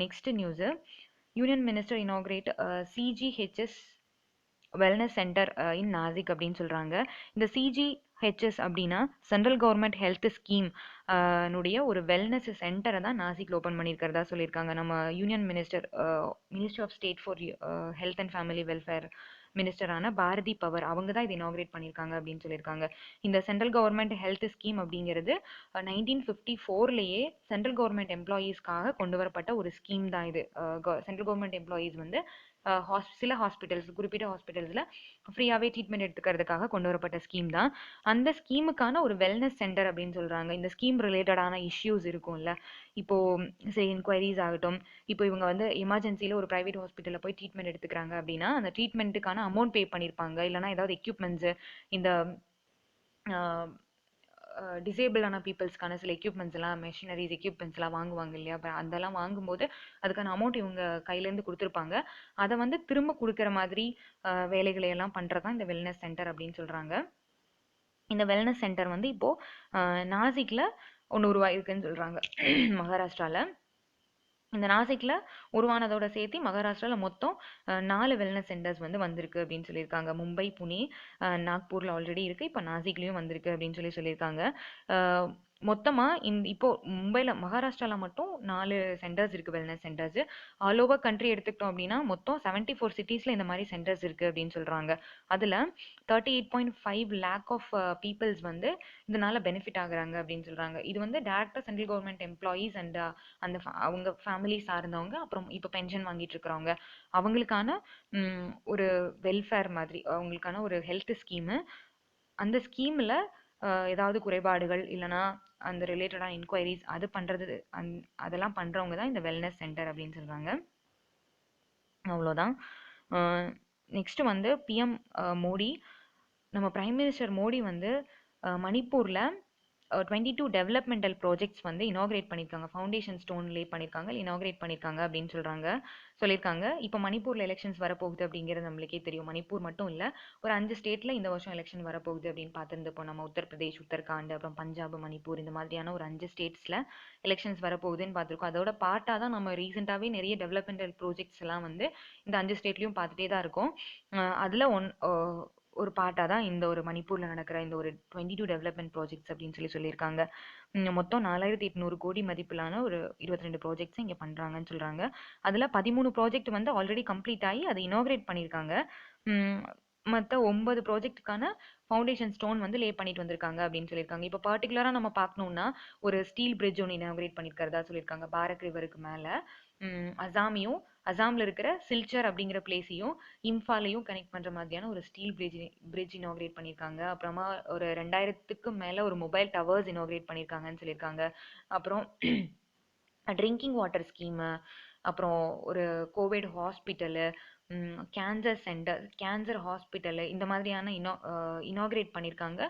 Next news, union minister inaugurate CGHS wellness centre in Nashik அப்படின்னு சொல்றாங்க. இந்த சிஜிஹெச்எஸ் அப்படின்னா சென்ட்ரல் கவர்மெண்ட் ஹெல்த் ஸ்கீம் னுடைய ஒரு வெல்னஸ் சென்டரை தான் நாசிக்ல ஓப்பன் பண்ணியிருக்கிறதா சொல்லியிருக்காங்க. நம்ம union ministry of state for health and family welfare மினிஸ்டரான பாரதி பவர் அவங்க தான் இதை இனாகிரேட் பண்ணியிருக்காங்க அப்படின்னு சொல்லியிருக்காங்க. இந்த சென்ட்ரல் கவர்மெண்ட் ஹெல்த் ஸ்கீம் அப்படிங்கிறது 1954லேயே சென்ட்ரல் கவர்மெண்ட் எம்ப்ளாயீஸ்க்காக கொண்டு வரப்பட்ட ஒரு ஸ்கீம் தான் இது. சென்ட்ரல் கவர்மெண்ட் எம்ப்ளாயீஸ் வந்து சில ஹாஸ்பிட்டல்ஸ், குறிப்பிட்ட ஹாஸ்பிட்டல்ஸில் ஃப்ரீயாகவே ட்ரீட்மெண்ட் எடுத்துக்கிறதுக்காக கொண்டு வரப்பட்ட ஸ்கீம் தான். அந்த ஸ்கீமுக்கான ஒரு வெல்னஸ் சென்டர் அப்படின்னு சொல்கிறாங்க. இந்த ஸ்கீம் ரிலேட்டடான இஷ்யூஸ் இருக்கும்ல, இப்போது சரி என்கொயரிஸ் ஆகட்டும், இப்போ இவங்க வந்து எமர்ஜென்சியில் ஒரு ப்ரைவேட் ஹாஸ்பிட்டலில் போய் ட்ரீட்மெண்ட் எடுத்துக்கிறாங்க அப்படின்னா அந்த ட்ரீட்மெண்ட்டுக்கான அமௌண்ட் பே பண்ணியிருப்பாங்க. இல்லைனா ஏதாவது எக்யூப்மெண்ட்ஸு, இந்த டிசேபிளான பீப்புள்ஸ்க்கான சில எக்யூப்மெண்ட்ஸ்லாம், மெஷினரிஸ் எக்யூப்மெண்ட்ஸ்லாம் வாங்குவாங்க இல்லையா, அப்போ அதெல்லாம் வாங்கும்போது அதுக்கான அமௌண்ட் இவங்க கையிலேருந்து கொடுத்துருப்பாங்க. அதை வந்து திரும்ப கொடுக்குற மாதிரி வேலைகளை எல்லாம் பண்ணுறது தான் இந்த வெல்னஸ் சென்டர் அப்படின்னு சொல்கிறாங்க. இந்த வெல்னஸ் சென்டர் வந்து இப்போது நாசிக்கில் ஒன்று உருவாயிருக்குன்னு சொல்கிறாங்க. மகாராஷ்டிராவில் இந்த நாசிக்கில் உருவானதோட சேர்த்து மகாராஷ்டிராவில் மொத்தம் 4 வெல்னஸ் சென்டர்ஸ் வந்து வந்திருக்கு அப்படின்னு சொல்லியிருக்காங்க. மும்பை, புனே, நாக்பூரில் ஆல்ரெடி இருக்குது. இப்போ நாசிக்லேயும் வந்திருக்கு அப்படின்னு சொல்லியிருக்காங்க. மொத்தமாக இப்போ மும்பையில் மகாராஷ்டிராவில் மட்டும் 4 சென்டர்ஸ் இருக்குது, wellness centres. All over country எடுத்துக்கிட்டோம் அப்படின்னா மொத்தம் 74 சிட்டிஸில் இந்த மாதிரி சென்டர்ஸ் இருக்குது அப்படின்னு சொல்கிறாங்க. அதில் 38.5 லேக் ஆஃப் பீப்புள்ஸ் வந்து இதனால பெனிஃபிட் ஆகுறாங்க அப்படின்னு சொல்கிறாங்க. இது வந்து டேரக்டாக சென்ட்ரல் கவர்மெண்ட் எம்ப்ளாயீஸ் அண்ட் அந்த அவங்க ஃபேமிலி சார்ந்தவங்க, அப்புறம் இப்போ பென்ஷன் வாங்கிட்டு இருக்கிறவங்க, அவங்களுக்கான ஒரு வெல்ஃபேர் மாதிரி, அவங்களுக்கான ஒரு ஹெல்த் ஸ்கீமு. அந்த ஸ்கீமில் ஏதாவது குறைபாடுகள் இல்லைனா அந்த ரிலேட்டடான என்கொயரிஸ் அது பண்ணுறது அதெல்லாம் பண்ணுறவங்க தான் இந்த வெல்னஸ் சென்டர் அப்படின்னு சொல்கிறாங்க. அவ்வளோதான். நெக்ஸ்ட்டு வந்து பிஎம் மோடி, நம்ம பிரைம் மினிஸ்டர் மோடி வந்து மணிப்பூரில் 22 டெவலப்மெண்டல் ப்ராஜெக்ட்ஸ் வந்து இனாக்ரேட் பண்ணியிருக்காங்க. ஃபவுண்டேஷன் ஸ்டோன் லே பண்ணியிருக்காங்க, இனாக்ரேட் பண்ணியிருக்காங்க அப்படின்னு சொல்லியிருக்காங்க. இப்போ மணிப்பூரில் எலெக்ஷன்ஸ் வரப்போகுது அப்படிங்கிறது நம்மளுக்கே தெரியும். மணிப்பூர் மட்டும் இல்லை, ஒரு 5 ஸ்டேட்டில் இந்த வருஷம் எலெக்ஷன் வரப்போகுது அப்படின்னு பார்த்துருந்துப்போம். நம்ம உத்தரப்பிரதேஷ், உத்தரகாண்ட், அப்புறம் பஞ்சாப், மணிப்பூர், இந்த மாதிரியான ஒரு 5 ஸ்டேட்ஸில் எலெக்ஷன்ஸ் வரப்போகுதுன்னு பார்த்துருக்கோம். அதோட பார்ட்டாக தான் நம்ம ரீசெண்டாகவே நிறைய டெவலப்மெண்டல் ப்ராஜெக்ட்ஸ் எல்லாம் வந்து இந்த 5 ஸ்டேட்லையும் பார்த்துட்டே தான் இருக்கோம். அதில் ஒரு பார்ட்டாக தான் இந்த ஒரு மணிப்பூரில் நடக்கிற இந்த ஒரு 22 டெவலப்மெண்ட் ப்ராஜெக்ட்ஸ் அப்படின்னு சொல்லியிருக்காங்க. மொத்தம் 4800 கோடி மதிப்பிலான ஒரு 22 ப்ராஜெக்ட்ஸ் இங்கே பண்ணுறாங்கன்னு சொல்கிறாங்க. அதில் 13 ப்ராஜெக்ட் வந்து ஆல்ரெடி கம்ப்ளீட் ஆகி அதை இனாக்ரேட் பண்ணியிருக்காங்க. மற்ற 9 ப்ராஜெக்ட்டுக்கான ஃபவுண்டேஷன் ஸ்டோன் வந்து லே பண்ணிட்டு வந்திருக்காங்க அப்படின்னு சொல்லியிருக்காங்க. இப்போ பர்டிகுலராக நம்ம பார்க்கணுன்னா ஒரு ஸ்டீல் பிரிட்ஜ் ஒன்று இனாக்ரேட் பண்ணியிருக்கிறதா சொல்லியிருக்காங்க. பாரக் ரிவருக்கு மேலே அசாமில் இருக்கிற சில்சர் அப்படிங்கிற பிளேஸையும் இம்ஃபாலையும் கனெக்ட் பண்ணுற மாதிரியான ஒரு ஸ்டீல் பிரிட்ஜ் இனாக்ரேட் பண்ணியிருக்காங்க. அப்புறமா ஒரு 2000க்கும் மேலே ஒரு மொபைல் டவர்ஸ் இனாக்ரேட் பண்ணியிருக்காங்கன்னு சொல்லியிருக்காங்க. அப்புறம் ட்ரிங்கிங் வாட்டர் ஸ்கீமு, அப்புறம் ஒரு கோவிட் ஹாஸ்பிட்டலு, கேன்சர் ஹாஸ்பிட்டலு, இந்த மாதிரியான இனாக்ரேட் பண்ணியிருக்காங்க.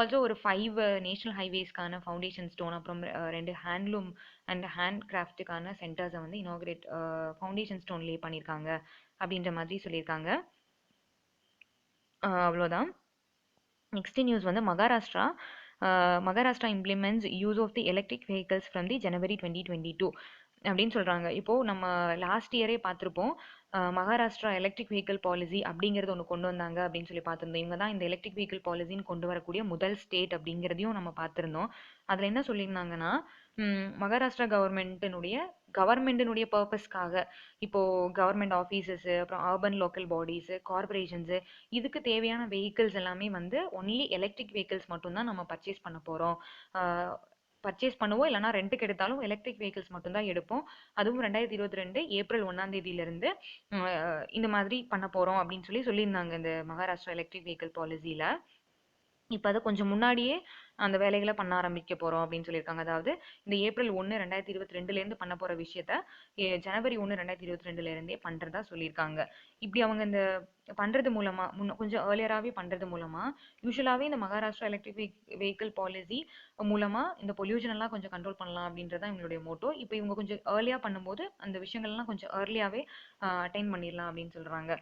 ஆல்சோ ஒரு 5 நேஷனல் ஹைவேஸ்க்கான ஃபவுண்டேஷன் ஸ்டோன், அப்புறம் 2 ஹேண்ட்லூம் அண்ட் ஹேண்ட் கிராஃப்ட்டுக்கான சென்டர்ஸை வந்து ஃபவுண்டேஷன் ஸ்டோன் லே பண்ணியிருக்காங்க அப்படின்ற மாதிரி சொல்லியிருக்காங்க. அவ்வளோதான். நெக்ஸ்ட் நியூஸ் வந்து Maharashtra implements use of the electric vehicles from the January 2022 அப்படின்னு சொல்கிறாங்க. இப்போது நம்ம லாஸ்ட் இயரே பார்த்துருப்போம், மகாராஷ்டிரா எலக்ட்ரிக் வெஹிக்கிள் பாலிசி அப்படிங்கிறது ஒன்று கொண்டு வந்தாங்க அப்படின்னு சொல்லி பார்த்துருந்தோம். இவங்க தான் இந்த எலக்ட்ரிக் வெஹிக்கிள் பாலிசின்னு கொண்டு வரக்கூடிய முதல் ஸ்டேட் அப்படிங்கிறதையும் நம்ம பார்த்துருந்தோம். அதில் என்ன சொல்லியிருந்தாங்கன்னா, மகாராஷ்டிரா கவர்மெண்ட்டினுடைய பர்பஸ்க்காக இப்போது கவர்மெண்ட் ஆஃபீஸஸு, அப்புறம் அர்பன் லோக்கல் பாடிஸு, கார்பரேஷன்ஸு, இதுக்கு தேவையான வெஹிக்கிள்ஸ் எல்லாமே வந்து ஒன்லி எலக்ட்ரிக் வெஹிக்கிள்ஸ் மட்டும்தான் நம்ம பர்ச்சேஸ் பண்ண போகிறோம். பர்ச்சேஸ் பண்ணுவோம், இல்லைனா ரெண்ட்டுக்கு எடுத்தாலும் எலக்ட்ரிக் வெஹிக்கிள்ஸ் மட்டும்தான் எடுப்போம். அதுவும் 2022 ஏப்ரல் 1ஆம் தேதியிலிருந்து இந்த மாதிரி பண்ண போகிறோம் அப்படின்னு சொல்லியிருந்தாங்க இந்த மகாராஷ்டிரா எலக்ட்ரிக் வெஹிக்கிள் பாலிசியில். இப்போ அதை கொஞ்சம் முன்னாடியே அந்த வேலைகளை பண்ண ஆரம்பிக்க போகிறோம் அப்படின்னு சொல்லியிருக்காங்க. அதாவது இந்த ஏப்ரல் 1, 2022லேருந்து பண்ண போகிற விஷயத்த ஜனவரி 1, 2022லேருந்தே பண்ணுறதா சொல்லியிருக்காங்க. இப்படி அவங்க இந்த பண்ணுறது மூலமாக கொஞ்சம் ஏர்லியராகவே பண்ணுறது மூலமாக யூஸ்வலாகவே இந்த மகாராஷ்டிரா எலக்ட்ரிக் வெஹிக்கிள் பாலிசி மூலமாக இந்த பொல்யூஷன் எல்லாம் கொஞ்சம் கண்ட்ரோல் பண்ணலாம் அப்படின்றதான் இவங்களுடைய மோட்டோ. இப்போ இவங்க கொஞ்சம் ஏர்லியாக பண்ணும்போது அந்த விஷயங்கள்லாம் கொஞ்சம் ஏர்லியாகவே அட்டைன் பண்ணிடலாம் அப்படின்னு சொல்கிறாங்க.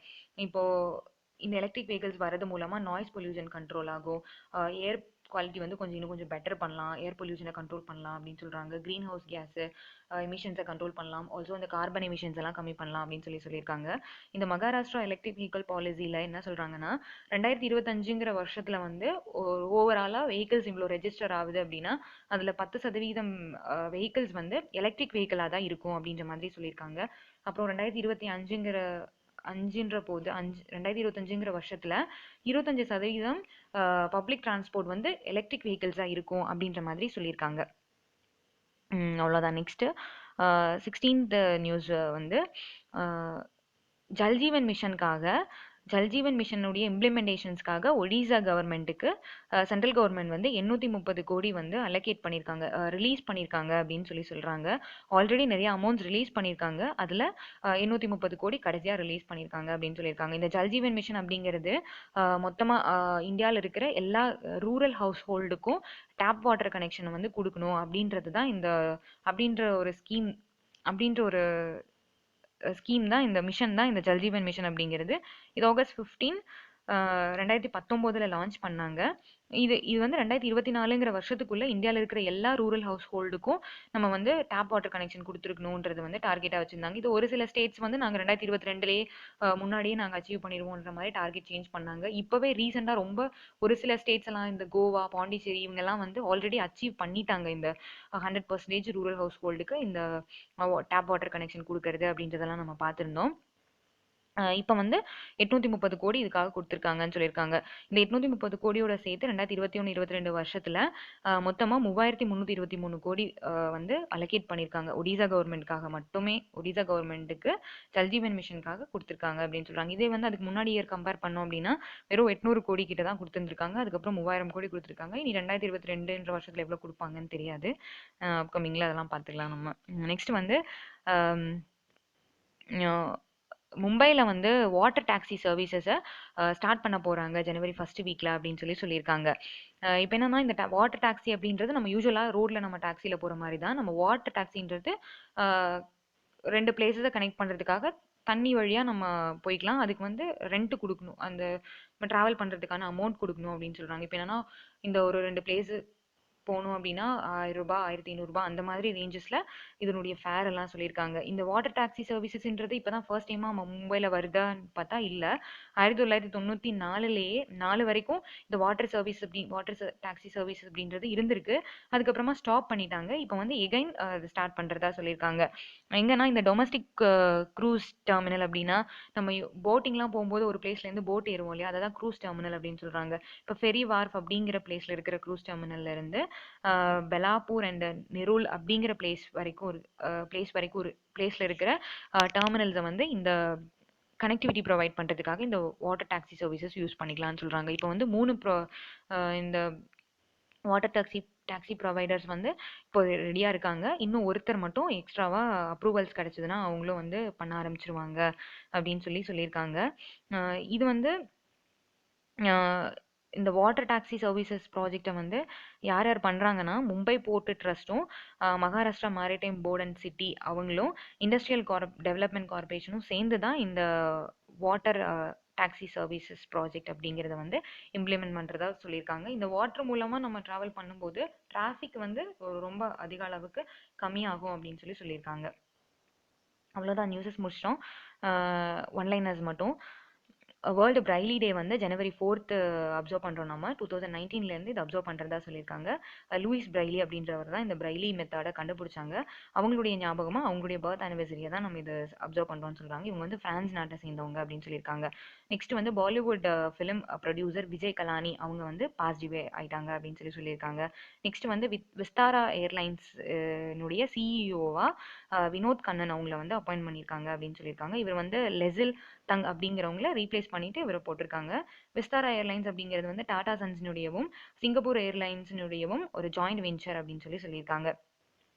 இப்போது இந்த எலக்ட்ரிக் வெஹிக்கிள்ஸ் வரது மூலமாக நாய்ஸ் பொல்யூஷன் கண்ட்ரோல் ஆகும், ஏர் குவாலிட்டி வந்து இன்னும் கொஞ்சம் பெட்டர் பண்ணலாம், ஏர் பொல்யூஷனை கண்ட்ரோல் பண்ணலாம் அப்படின்னு சொல்கிறாங்க. க்ரீன் ஹவுஸ் கேஸு எமிஷன்ஸை கண்ட்ரோல் பண்ணலாம், ஆல்சோ இந்த கார்பன் எமிஷன்ஸ் எல்லாம் கம்மி பண்ணலாம் அப்படின்னு சொல்லியிருக்காங்க. இந்த மகாராஷ்டிரா எலக்ட்ரிக் வெஹிக்கிள் பாலிசியில் என்ன சொல்கிறாங்கன்னா, 2025ங்கிற வருஷத்தில் வந்து ஓவராலாக வெஹிக்கிள்ஸ் இவ்வளோ ரெஜிஸ்டர் ஆகுது அப்படின்னா அதில் 10% வெஹிக்கிள்ஸ் வந்து எலக்ட்ரிக் வெஹிக்கிளாக தான் இருக்கும் அப்படின்ற மாதிரி சொல்லியிருக்காங்க. அப்புறம் 2025ங்கிற வருஷத்தில் 25% பப்ளிக் டிரான்ஸ்போர்ட் வந்து எலக்ட்ரிக் வெஹிக்கிள்ஸாக இருக்கும் அப்படின்ற மாதிரி சொல்லியிருக்காங்க. அவ்வளோதான். நெக்ஸ்ட்டு 16th நியூஸ் வந்து ஜல்ஜீவன் மிஷனுடைய இம்ப்ளிமெண்டேஷன்ஸ்க்காக ஒடிசா கவர்மெண்ட்டுக்கு சென்ட்ரல் கவர்மெண்ட் வந்து 830 கோடி வந்து அலோகேட் பண்ணியிருக்காங்க, ரிலீஸ் பண்ணியிருக்காங்க அப்படின்னு சொல்கிறாங்க. ஆல்ரெடி நிறைய அமௌண்ட்ஸ் ரிலீஸ் பண்ணியிருக்காங்க, அதில் 830 கோடி கடைசியாக ரிலீஸ் பண்ணியிருக்காங்க அப்படின்னு சொல்லியிருக்காங்க. இந்த ஜல்ஜீவன் மிஷன் அப்படிங்கிறது மொத்தமாக இந்தியாவில் இருக்கிற எல்லா ரூரல் ஹவுஸ் ஹோல்டுக்கும் டேப் வாட்டர் கனெக்ஷனை வந்து கொடுக்கணும் அப்படின்றது தான் அப்படின்ற ஒரு ஸ்கீம் தான், இந்த மிஷன் தான் இந்த ஜல்ஜீவன் மிஷன் அப்படிங்கிறது. இது ஆகஸ்ட் 15 2019 லான்ச் பண்ணாங்க. இது இது வந்து 2024ங்கிற வருஷத்துக்குள்ள இந்தியால இருக்கிற எல்லா ரூரல் ஹவுஸ் ஹோல்டுக்கும் நம்ம வந்து டேப் வாட்டர் கனெக்ஷன் குடுத்துருக்கணும்ன்றது வந்து டார்கெட்டா வச்சிருந்தாங்க. இது ஒரு சில ஸ்டேட்ஸ் வந்து நாங்க 2022லயே முன்னாடியே நாங்க அச்சீவ் பண்ணிருவோம்ன்ற மாரி டார்கெட் சேஞ்ச் பண்ணாங்க. இப்பவே ரீசென்ட்டா ரொம்ப ஒரு சில ஸ்டேட்ஸ் எல்லாம் இந்த கோவா, பாண்டிச்சேரி இவங்கலாம் வந்து ஆல்ரெடி அச்சீவ் பண்ணிட்டாங்க. இந்த 100% ரூரல் ஹவுஸ் ஹோல்டுக்கு இந்த டேப் வாட்டர் கனெக்ஷன் குடுக்கறது அப்படின்றதெல்லாம் நம்ம பார்த்திருந்தோம். இப்ப வந்து 830 கோடி இதுக்காக குடுத்துருக்காங்கன்னு சொல்லியிருக்காங்க. இந்த 830 கோடியோட சேர்த்து 2021, 22 வருஷத்துல மொத்தமா 3,323 கோடி வந்து அலோகேட் பண்ணியிருக்காங்க. ஒடிசா கவர்மெண்ட்காக மட்டுமே, ஒடிசா கவர்மெண்ட்டுக்கு ஜல்ஜீவன் மிஷனுக்காக குடுத்துருக்காங்க அப்படின்னு சொல்றாங்க. இதே வந்து அதுக்கு முன்னாடி இயர் கம்பேர் பண்ணோம் அப்படின்னா வெறும் 800 கோடி கிட்ட தான் குடுத்துருந்துருக்காங்க. அதுக்கப்புறம் 3000 கோடி குடுத்துருக்காங்க. இனி 2022ன்ற வருஷத்துல எவ்வளவு குடுப்பாங்கன்னு தெரியாது. அப்கமிங்ல அதெல்லாம் பார்த்துக்கலாம் நம்ம. நெக்ஸ்ட் வந்து ஆம், அஹ் மும்பைல வந்து வாட்டர் டாக்ஸி சர்வீசஸை ஸ்டார்ட் பண்ண போறாங்க ஜனவரி ஃபர்ஸ்ட் வீக்ல அப்படின்னு சொல்லியிருக்காங்க. இப்போ என்னன்னா இந்த வாட்டர் டாக்ஸி அப்படின்றது நம்ம யூஸ்வலா ரோட்ல நம்ம டாக்ஸில போற மாதிரி தான். நம்ம வாட்டர் டாக்ஸின்றது ரெண்டு பிளேஸஸை கனெக்ட் பண்றதுக்காக தண்ணி வழியா நம்ம போய்க்கலாம். அதுக்கு வந்து ரெண்ட் கொடுக்கணும். அந்த நம்ம டிராவல் பண்றதுக்கான அமௌண்ட் கொடுக்கணும் அப்படின்னு சொல்றாங்க. இப்போ என்னன்னா இந்த ஒரு ரெண்டு பிளேஸ் போகணும் அப்படின்னா ரூ. 1000, 1500 அந்த மாதிரி ரேஞ்சஸ்ல இதனுடைய ஃபேர் எல்லாம் சொல்லியிருக்காங்க. இந்த வாட்டர் டாக்ஸி சர்வீசஸ்ன்றது இப்பதான் ஃபர்ஸ்ட் டைமா மும்பைல வருதான்னு பார்த்தா இல்ல. 1994லயே 4 வரைக்கும் இந்த வாட்டர் டாக்ஸி சர்வீஸ் அப்படின்றது இருந்திருக்கு. அதுக்கப்புறமா ஸ்டாப் பண்ணிட்டாங்க. இப்போ வந்து எகைன் ஸ்டார்ட் பண்றதா சொல்லியிருக்காங்க. எங்கன்னா இந்த டொமஸ்டிக் க்ரூஸ் டெர்மினல் அப்படின்னா நம்ம போட்டிங்லாம் போகும்போது ஒரு பிளேஸ்ல இருந்து போட் ஏறுவோம் இல்லையா, அதான் க்ரூஸ் டெர்மினல் அப்படின்னு சொல்றாங்க. இப்போ ஃபெரி வார்ஃப் அப்படிங்கிற பிளேஸ்ல இருக்கிற க்ரூஸ் டெர்மினல்ல இருந்து பெலாப்பூர் அண்ட் நெரூல் அப்படிங்கிற பிளேஸ் வரைக்கும் ஒரு பிளேஸ்ல இருக்கிற டெர்மினல்ஸை வந்து இந்த கனெக்டிவிட்டி ப்ரொவைட் பண்றதுக்காக இந்த வாட்டர் டாக்ஸி சர்வீசஸ் யூஸ் பண்ணிக்கலாம்னு சொல்றாங்க. இப்போ வந்து இந்த வாட்டர் டாக்ஸி ப்ரொவைடர்ஸ் வந்து இப்போ ரெடியா இருக்காங்க. இன்னும் ஒருத்தர் மட்டும் எக்ஸ்ட்ராவா அப்ரூவல்ஸ் கிடைச்சதுன்னா அவங்களும் வந்து பண்ண ஆரம்பிச்சிருவாங்க அப்படின்னு சொல்லியிருக்காங்க. இது வந்து இந்த வாட்டர் டாக்ஸி சர்வீசஸ் ப்ராஜெக்டை வந்து யார் யார் பண்ணுறாங்கன்னா மும்பை போர்ட் ட்ரஸ்ட்டும் Maharashtra maritime port and city அவங்களும் இண்டஸ்ட்ரியல் டெவலப்மெண்ட் கார்பரேஷனும் சேர்ந்து தான் இந்த வாட்டர் டாக்ஸி சர்வீசஸ் ப்ராஜெக்ட் அப்படிங்கிறத வந்து இம்ப்ளிமெண்ட் பண்ணுறதா சொல்லியிருக்காங்க. இந்த வாட்டர் மூலமாக நம்ம ட்ராவல் பண்ணும்போது டிராஃபிக் வந்து ரொம்ப அதிக அளவுக்கு கம்மியாகும் அப்படின்னு சொல்லியிருக்காங்க. அவ்வளோதான், நியூஸஸ் முடிச்சிட்டோம். ஒன்லைனர்ஸ் மட்டும். வேர்ல்டு பிரைலி டே வந்து ஜனவரி 4th அப்சர்வ் பண்ணுறோம். நம்ம 2019லேருந்து இது அப்சர்வ் பண்ணுறதா சொல்லியிருக்காங்க. லூயிஸ் பிரைலி அப்படின்றவர் தான் இந்த பிரைலி மெத்தடை கண்டுபிடிச்சாங்க. அவங்களுடைய ஞாபகமாக அவங்களுடைய பர்த் ஆனிவர்சரியை தான் நம்ம இதை அப்சர்வ் பண்ணுறோம்னு சொல்கிறாங்க. இவங்க வந்து பிரான்ஸ் நாட்டை சேர்ந்தவங்க அப்படின்னு சொல்லியிருக்காங்க. நெக்ஸ்ட் வந்து பாலிவுட் ஃபிலிம் ப்ரொடியூசர் விஜய் கலானி அவங்க வந்து பாசிட்டிவே ஆயிட்டாங்க அப்படின்னு சொல்லியிருக்காங்க. நெக்ஸ்ட் வந்து விஸ்தாரா ஏர்லைன்ஸ் னுடைய சிஇஓவா வினோத் கண்ணன் அவங்கள வந்து அப்பாயின்ட் பண்ணியிருக்காங்க அப்படின்னு சொல்லியிருக்காங்க. இவர் வந்து லெசில் தங் அப்படிங்கிறவங்கள ரீப்ளேஸ் பண்ணிட்டு இவரை போட்டிருக்காங்க. விஸ்தாரா ஏர்லைன்ஸ் அப்படிங்கிறது வந்து டாடா சன்ஸ்னுடையவும் சிங்கப்பூர் ஏர்லைன்ஸ்னுடையவும் ஒரு ஜாயிண்ட் வெஞ்சர் அப்படின்னு சொல்லியிருக்காங்க.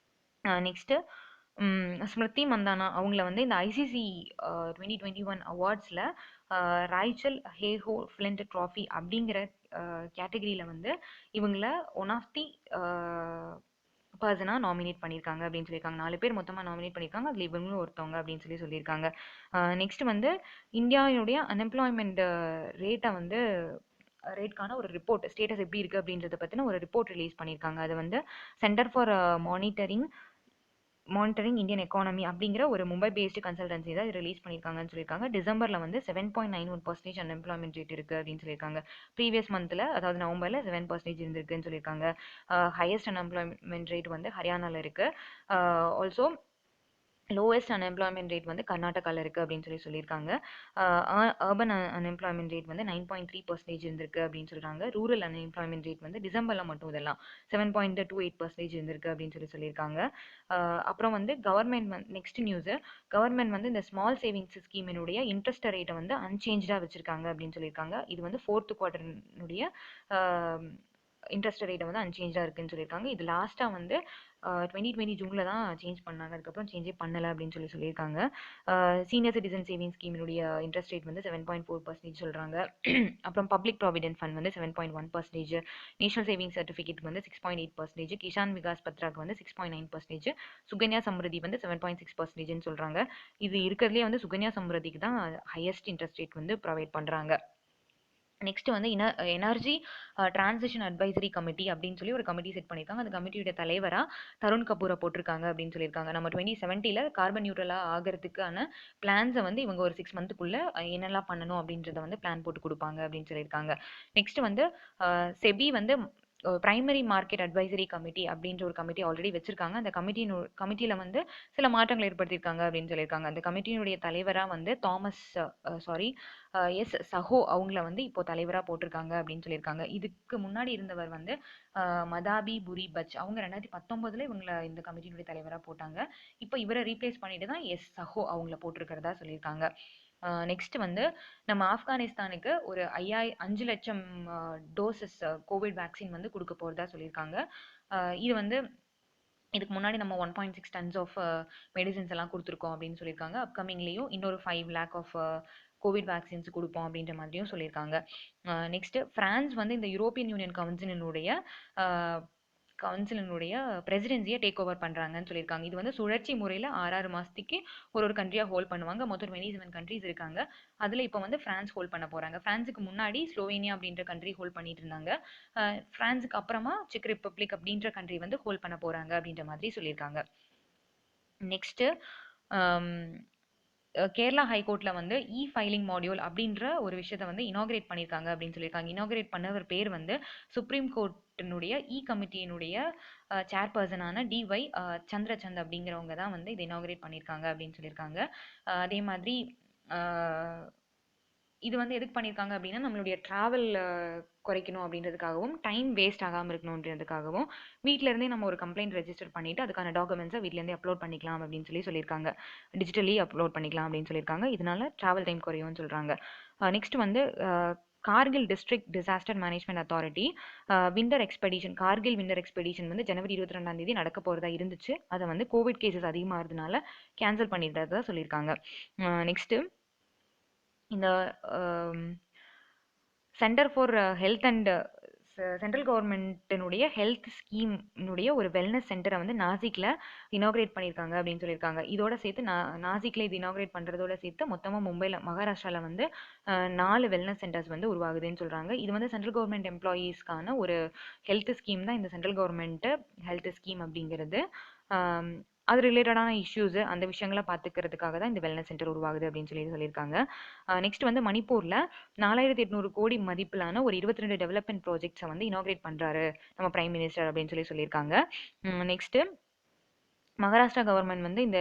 நெக்ஸ்ட் ஸ்மிருதி மந்தானா அவங்கள வந்து இந்த ஐசிசி 2021 அவார்ட்ஸில் ராய்ச்சல் ஹேஹோ ஃபிளின்ட் ட்ராஃபி அப்படிங்கிற கேட்டகரியில் வந்து இவங்கள ஒன் ஆஃப் தி பர்சனாக நாமினேட் பண்ணியிருக்காங்க அப்படின்னு சொல்லியிருக்காங்க. 4 பேர் மொத்தமாக நாமினேட் பண்ணியிருக்காங்க. அதில் இவங்களும் ஒருத்தவங்க அப்படின்னு சொல்லியிருக்காங்க. நெக்ஸ்ட் வந்து இந்தியாவுடைய அன்எம்ப்ளாய்மெண்ட் ரேட்கான ஒரு ரிப்போர்ட் ஸ்டேட்டஸ் எப்படி இருக்குது அப்படின்றத பற்றின ஒரு ரிப்போர்ட் ரிலீஸ் பண்ணியிருக்காங்க. அது வந்து centre for monitoring Indian economy அப்படிங்கிற ஒரு மும்பை பேஸ்டு கன்சல்டன்சி தான் ரிலீஸ் பண்ணியிருக்காங்கன்னு சொல்லியிருக்காங்க. டிசம்பரில் வந்து 7.91% அன்எம்ப்ளாய்மெண்ட் ரேட் இருக்குது அப்படின்னு சொல்லியிருக்காங்க. ப்ரீவியஸ் மந்தில் அதாவது நவம்பரில் 7% இருந்திருக்குன்னு சொல்லியிருக்காங்க. ஹையஸ்ட் அன்எம்ப்ளாய்மெண்ட் ரேட் வந்து ஹரியானாவில் இருக்குது. ஆல்சோ லோவஸ்ட் அன்எம்ப்ளாய்மெண்ட் ரேட் வந்து கர்நாடகாவில் இருக்குது அப்படின்னு சொல்லியிருக்காங்க. அர்பன் அன்எம்ப்ளாய்மெண்ட் ரேட் வந்து 9.3% இருந்திருக்கு அப்படின்னு சொல்கிறாங்க. ரூரல் அன்எம்ப்ளாய்மெண்ட் ரேட் வந்து டிசம்பரில் மட்டும் இதெல்லாம் 7.28% இருந்திருக்கு அப்படின்னு சொல்லியிருக்காங்க. அப்புறம் வந்து கவர்மெண்ட் நெக்ஸ்ட் நியூஸு கவர்மெண்ட் வந்து இந்த ஸ்மால் சேவிங்ஸ் ஸ்கீமினுடைய இன்ட்ரெஸ்ட் ரேட்டை வந்து அன்சேஞ்சாக வச்சுருக்காங்க அப்படின்னு சொல்லியிருக்காங்க. இது வந்து 4th குவார்ட்டர்னுடைய இன்ட்ரெஸ்ட் ரேட்டை வந்து அன்சேஞ்சாக இருக்குன்னு சொல்லியிருக்காங்க. இது லாஸ்ட்டாக வந்து 2020 ஜூனில் தான் சேஞ்ச் பண்ணாங்க. அதுக்கப்புறம் சேஞ்சே பண்ணலை அப்படின்னு சொல்லியிருக்காங்க. சீனியர் சிட்டிசன் சேவிங் ஸ்கீமினுடைய இன்ட்ரெஸ்ட் ரேட் வந்து 7.4% சொல்கிறாங்க. அப்புறம் பப்ளிக் ப்ராவிடென்ட் ஃபண்ட் வந்து 7.1%, நேஷனல் சேவிங் சர்டிஃபிகேட் வந்து 6.8%, கிஷான் விகாஸ் பத்ராக்கு வந்து 6.9%, சுகன்யா சம்ருதி வந்து 7.6%ன்னு சொல்கிறாங்க. இது இருக்கிறதுலே வந்து சுகன்யா சம்ருதிக்கு தான் ஹையஸ்ட் இன்ட்ரெஸ்ட் ரேட் வந்து ப்ரொவைட் பண்ணுறாங்க. நெக்ஸ்ட் வந்து எனர்ஜி டிரான்சிஷன் அட்வைசரி கமிட்டி அப்படின்னு சொல்லி ஒரு கமிட்டி செட் பண்ணியிருக்காங்க. அந்த கமிட்டியோட தலைவரா தருண் கபூரை போட்டிருக்காங்க அப்படின்னு சொல்லியிருக்காங்க. நம்ம 2070 கார்பன் நியூட்ரலா ஆகிறதுக்கான பிளான்ஸை வந்து இவங்க ஒரு 6 மந்த்துக்குள்ள என்னெல்லாம் பண்ணணும் அப்படின்றத வந்து பிளான் போட்டு கொடுப்பாங்க அப்படின்னு சொல்லியிருக்காங்க. நெக்ஸ்ட் வந்து செபி வந்து பிரைமரி மார்க்கெட் அட்வைசரி கமிட்டி அப்படின்ற ஒரு கமிட்டி ஆல்ரெடி வச்சிருக்காங்க. அந்த கமிட்டியில வந்து சில மாற்றங்கள் ஏற்படுத்தியிருக்காங்க அப்படின்னு சொல்லியிருக்காங்க. அந்த கமிட்டியினுடைய தலைவரா வந்து தாமஸ் சாரி எஸ் சஹோ அவங்கள வந்து இப்போ தலைவரா போட்டிருக்காங்க அப்படின்னு சொல்லியிருக்காங்க. இதுக்கு முன்னாடி இருந்தவர் வந்து மதாபி புரி பச் அவங்க 2019 இவங்கள இந்த கமிட்டியினுடைய தலைவரா போட்டாங்க. இப்போ இவரை ரீப்ளேஸ் பண்ணிட்டு தான் எஸ் சஹோ அவங்கள போட்டிருக்கிறதா சொல்லியிருக்காங்க. நெக்ஸ்ட் வந்து நம்ம ஆப்கானிஸ்தானுக்கு ஒரு 5 லட்சம் டோசஸ் கோவிட் வேக்சின் வந்து கொடுக்க போறதா சொல்லியிருக்காங்க. இது வந்து இதுக்கு முன்னாடி நம்ம 1.6 டன்ஸ் ஆஃப் மெடிசின்ஸ் எல்லாம் கொடுத்துருக்கோம் அப்படின்னு சொல்லியிருக்காங்க. அப்கமிங்லேயும் இன்னொரு 5 lakh ஆஃப் கோவிட் வேக்சின்ஸ் கொடுப்போம் அப்படின்ற மாதிரியும் சொல்லியிருக்காங்க. நெக்ஸ்ட் பிரான்ஸ் வந்து இந்த யூரோப்பியன் யூனியன் கவுன்சிலினுடைய பிரசிடென்சியை டேக் ஓவர் பண்றாங்கன்னு சொல்லியிருக்காங்க. இது வந்து சுழற்சி முறையில் 6 மாசத்துக்கு ஒரு கண்ட்ரியா ஹோல்ட் பண்ணுவாங்க. மொத்தம் 27 கண்ட்ரிஸ் இருக்காங்க. அதுல இப்போ வந்து பிரான்ஸ் ஹோல்ட் பண்ண போறாங்க. பிரான்ஸுக்கு முன்னாடி ஸ்லோவேனியா அப்படின்ற கண்ட்ரி ஹோல்ட் பண்ணிட்டு இருந்தாங்க. பிரான்ஸுக்கு அப்புறமா செக் ரிப்பப்ளிக் அப்படின்ற கண்ட்ரி வந்து ஹோல்ட் பண்ண போறாங்க அப்படின்ற மாதிரி சொல்லியிருக்காங்க. நெக்ஸ்ட் கேரளா ஹைகோர்ட்ல வந்து ஃபைலிங் மாடியூல் அப்படின்ற ஒரு விஷயத்த வந்து இனாகிரேட் பண்ணியிருக்காங்க அப்படின்னு சொல்லியிருக்காங்க. இனாகிரேட் பண்ணவர் பேர் வந்து சுப்ரீம் கோர்ட்டினுடைய கமிட்டியினுடைய சேர்பர்சனான டிஒய் சந்திரசந்த் அப்படிங்கிறவங்க தான் வந்து இதை இனாகிரேட் பண்ணியிருக்காங்க அப்படின்னு சொல்லியிருக்காங்க. அதே மாதிரி இது வந்து எதுக்கு பண்ணியிருக்காங்க அப்படின்னா நம்மளுடைய ட்ராவல் குறைக்கணும் அப்படின்றதுக்காகவும் டைம் வேஸ்ட் ஆகாமல் இருக்கணுன்றதுக்காகவும் வீட்டில இருந்தே நம்ம ஒரு கம்ப்ளைண்ட் ரெஜிஸ்டர் பண்ணிட்டு அதுக்கான டாக்குமெண்ட்ஸை வீட்டிலேருந்தே அப்லோட் பண்ணிக்கலாம் அப்படின்னு சொல்லியிருக்காங்க. டிஜிட்டலி அப்லோட் பண்ணிக்கலாம் அப்படின்னு சொல்லியிருக்காங்க. இதனால ட்ராவல் டைம் குறையும்னு சொல்றாங்க. நெக்ஸ்ட் வந்து Kargil district disaster management authority Kargil winter expedition வந்து ஜனவரி 22 நடக்க போறதா இருந்துச்சு. அதை வந்து கோவிட் கேசஸ் அதிகமாகிறதுனால கேன்சல் பண்ணிடுறதா சொல்லியிருக்காங்க. நெக்ஸ்ட் இந்த centre for health and central கவர்மெண்ட்டினுடைய ஹெல்த் ஸ்கீம்னுடைய ஒரு வெல்னஸ் சென்டரை வந்து நாசிக்ல இனாகிரேட் பண்ணியிருக்காங்க அப்படின்னு சொல்லியிருக்காங்க. இதோட சேர்த்து நாசிக்ல இது இனாகிரேட் பண்றதோட சேர்த்து மொத்தமாக மும்பையில் மகாராஷ்டிரால வந்து 4 வெல்னஸ் சென்டர்ஸ் வந்து உருவாகுதுன்னு சொல்றாங்க. இது வந்து சென்ட்ரல் கவர்மெண்ட் எம்ப்ளாயீஸ்க்கான ஒரு ஹெல்த் ஸ்கீம் தான் இந்த சென்ட்ரல் கவர்மெண்ட் ஹெல்த் ஸ்கீம் அப்படிங்கிறது. அது ரிலேட்டடான இஷ்யூஸ் அந்த விஷயங்களை பார்த்துக்கிறதுக்காக தான் இந்த வெல்னஸ் சென்டர் உருவாகுது அப்படின்னு சொல்லியிருக்காங்க. நெக்ஸ்ட் வந்து மணிப்பூர்ல 4800 கோடி மதிப்பிலான ஒரு 22 டெவலப்மெண்ட் ப்ராஜெக்ட்ஸை வந்து இனாகிரேட் பண்றாரு நம்ம பிரைம் மினிஸ்டர் அப்படின்னு சொல்லியிருக்காங்க. நெக்ஸ்ட் மகாராஷ்டிரா கவர்மெண்ட் வந்து இந்த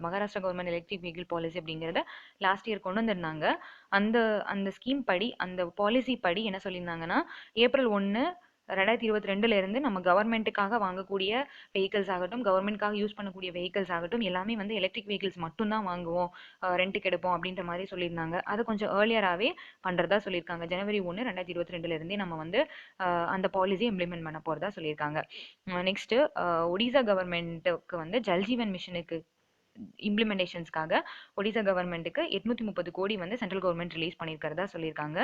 Maharashtra government electric vehicle policy அப்படிங்கிறத லாஸ்ட் இயர் கொண்டு வந்திருந்தாங்க. அந்த அந்த ஸ்கீம் படி அந்த பாலிசி படி என்ன சொல்லியிருந்தாங்கன்னா ஏப்ரல் 1 2022 இருந்து நம்ம கவர்மெண்ட்டுக்காக வாங்கக்கூடிய வெஹிக்கிள்ஸ் ஆகட்டும் கவர்மெண்ட்காக யூஸ் பண்ணக்கூடிய வெஹிக்கிள்ஸ் ஆகட்டும் எல்லாமே வந்து எலக்ட்ரிக் வெஹிக்கிள்ஸ் மட்டும்தான் வாங்குவோம், ரெண்ட்டுக்கு எடுப்போம் அப்படின்ற மாதிரி சொல்லியிருந்தாங்க. அதை கொஞ்சம் ஏர்லியராகவே பண்ணுறதா சொல்லியிருக்காங்க. ஜனவரி 1 2022 இருந்தே நம்ம வந்து அந்த பாலிசியை இம்ப்ளிமெண்ட் பண்ண போகிறதா சொல்லியிருக்காங்க. நெக்ஸ்ட் ஒடிசா கவர்மெண்ட்டுக்கு வந்து ஜல்ஜீவன் மிஷனுக்கு இம்ப்ளிமெண்டேஷன்ஸ்க்காக ஒடிசா கவர்மெண்ட்டுக்கு 830 கோடி வந்து சென்ட்ரல் கவர்மெண்ட் ரிலீஸ் பண்ணியிருக்கிறதா சொல்லியிருக்காங்க.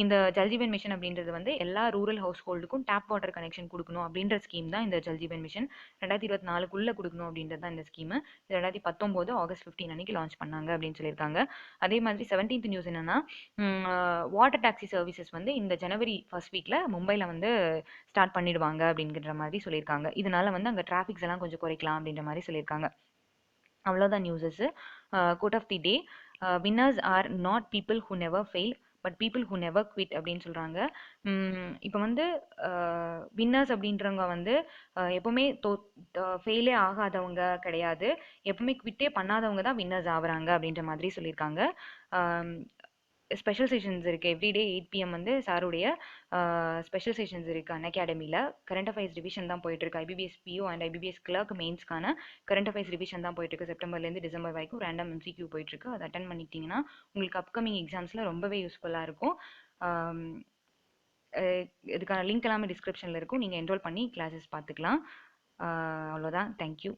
இந்த ஜல்ஜீவன் மிஷன் அப்படின்றது வந்து எல்லா ரூரல் ஹவுஸ் ஹோல்டுக்கும் டேப் வாட்டர் கனெக்ஷன் கொடுக்கணும் அப்படின்ற ஸ்கீம் தான் இந்த ஜல்ஜீவன் மிஷன். 2024 கொடுக்கணும் அப்படின்றது தான் இந்த ஸ்கீம். 2019 ஆகஸ்ட் 15 அன்னைக்கு லான்ச் பண்ணாங்க அப்படின்னு சொல்லியிருக்காங்க. அதே மாதிரி 17th நியூஸ் என்னன்னா வாட்டர் டாக்ஸி சர்வீசஸ் வந்து இந்த ஜனவரி ஃபர்ஸ்ட் வீக்ல மும்பைல வந்து ஸ்டார்ட் பண்ணிடுவாங்க அப்படிங்கிற மாதிரி சொல்லியிருக்காங்க. இதனால வந்து அங்கே டிராஃபிக்ஸ் எல்லாம் கொஞ்சம் குறைக்கலாம் அப்படின்ற மாதிரி சொல்லியிருக்காங்க. அவ்வளோதான் நியூஸஸ். Quote of the day, winners are not people who never fail but people who never quit அப்படின்னு சொல்கிறாங்க. இப்போ வந்து வின்னர்ஸ் அப்படின்றவங்க வந்து எப்போவுமே ஃபெயிலே ஆகாதவங்க கிடையாது, எப்பவுமே குவிட்டே பண்ணாதவங்க தான் வின்னர்ஸ் ஆகுறாங்க அப்படின்ற மாதிரி சொல்லியிருக்காங்க. ஸ்பெஷல் செஷன்ஸ் இருக்குது எவ்ரிடே 8 PM வந்து சாருடைய ஸ்பெஷல் செஷன்ஸ் இருக்குது அன்அகாடமியில். கரண்ட் அஃபேர்ஸ் ரிவிஷன் தான் போயிட்டுருக்கு. IBPS PO and IBPS clerk மெயின்ஸ்க்கான கரண்ட் அஃபேர்ஸ் ரிவிஷன் தான் போயிட்டுருக்கு. செப்டம்பர்லேருந்து டிசம்பர் வரைக்கும் ரேண்டம் MCQ போயிட்டுருக்கு. அதை அட்டன் பண்ணிக்கிட்டிங்கன்னா உங்களுக்கு அப்கமிங் எக்ஸாம்ஸில் ரொம்பவே யூஸ்ஃபுல்லாக இருக்கும். இதுக்கான லிங்க் எல்லாமே டிஸ்கிரிப்ஷனில் இருக்கும், நீங்கள் என்ரோல் பண்ணி கிளாஸஸ் பார்த்துக்கலாம். அவ்வளோதான். தேங்க்யூ.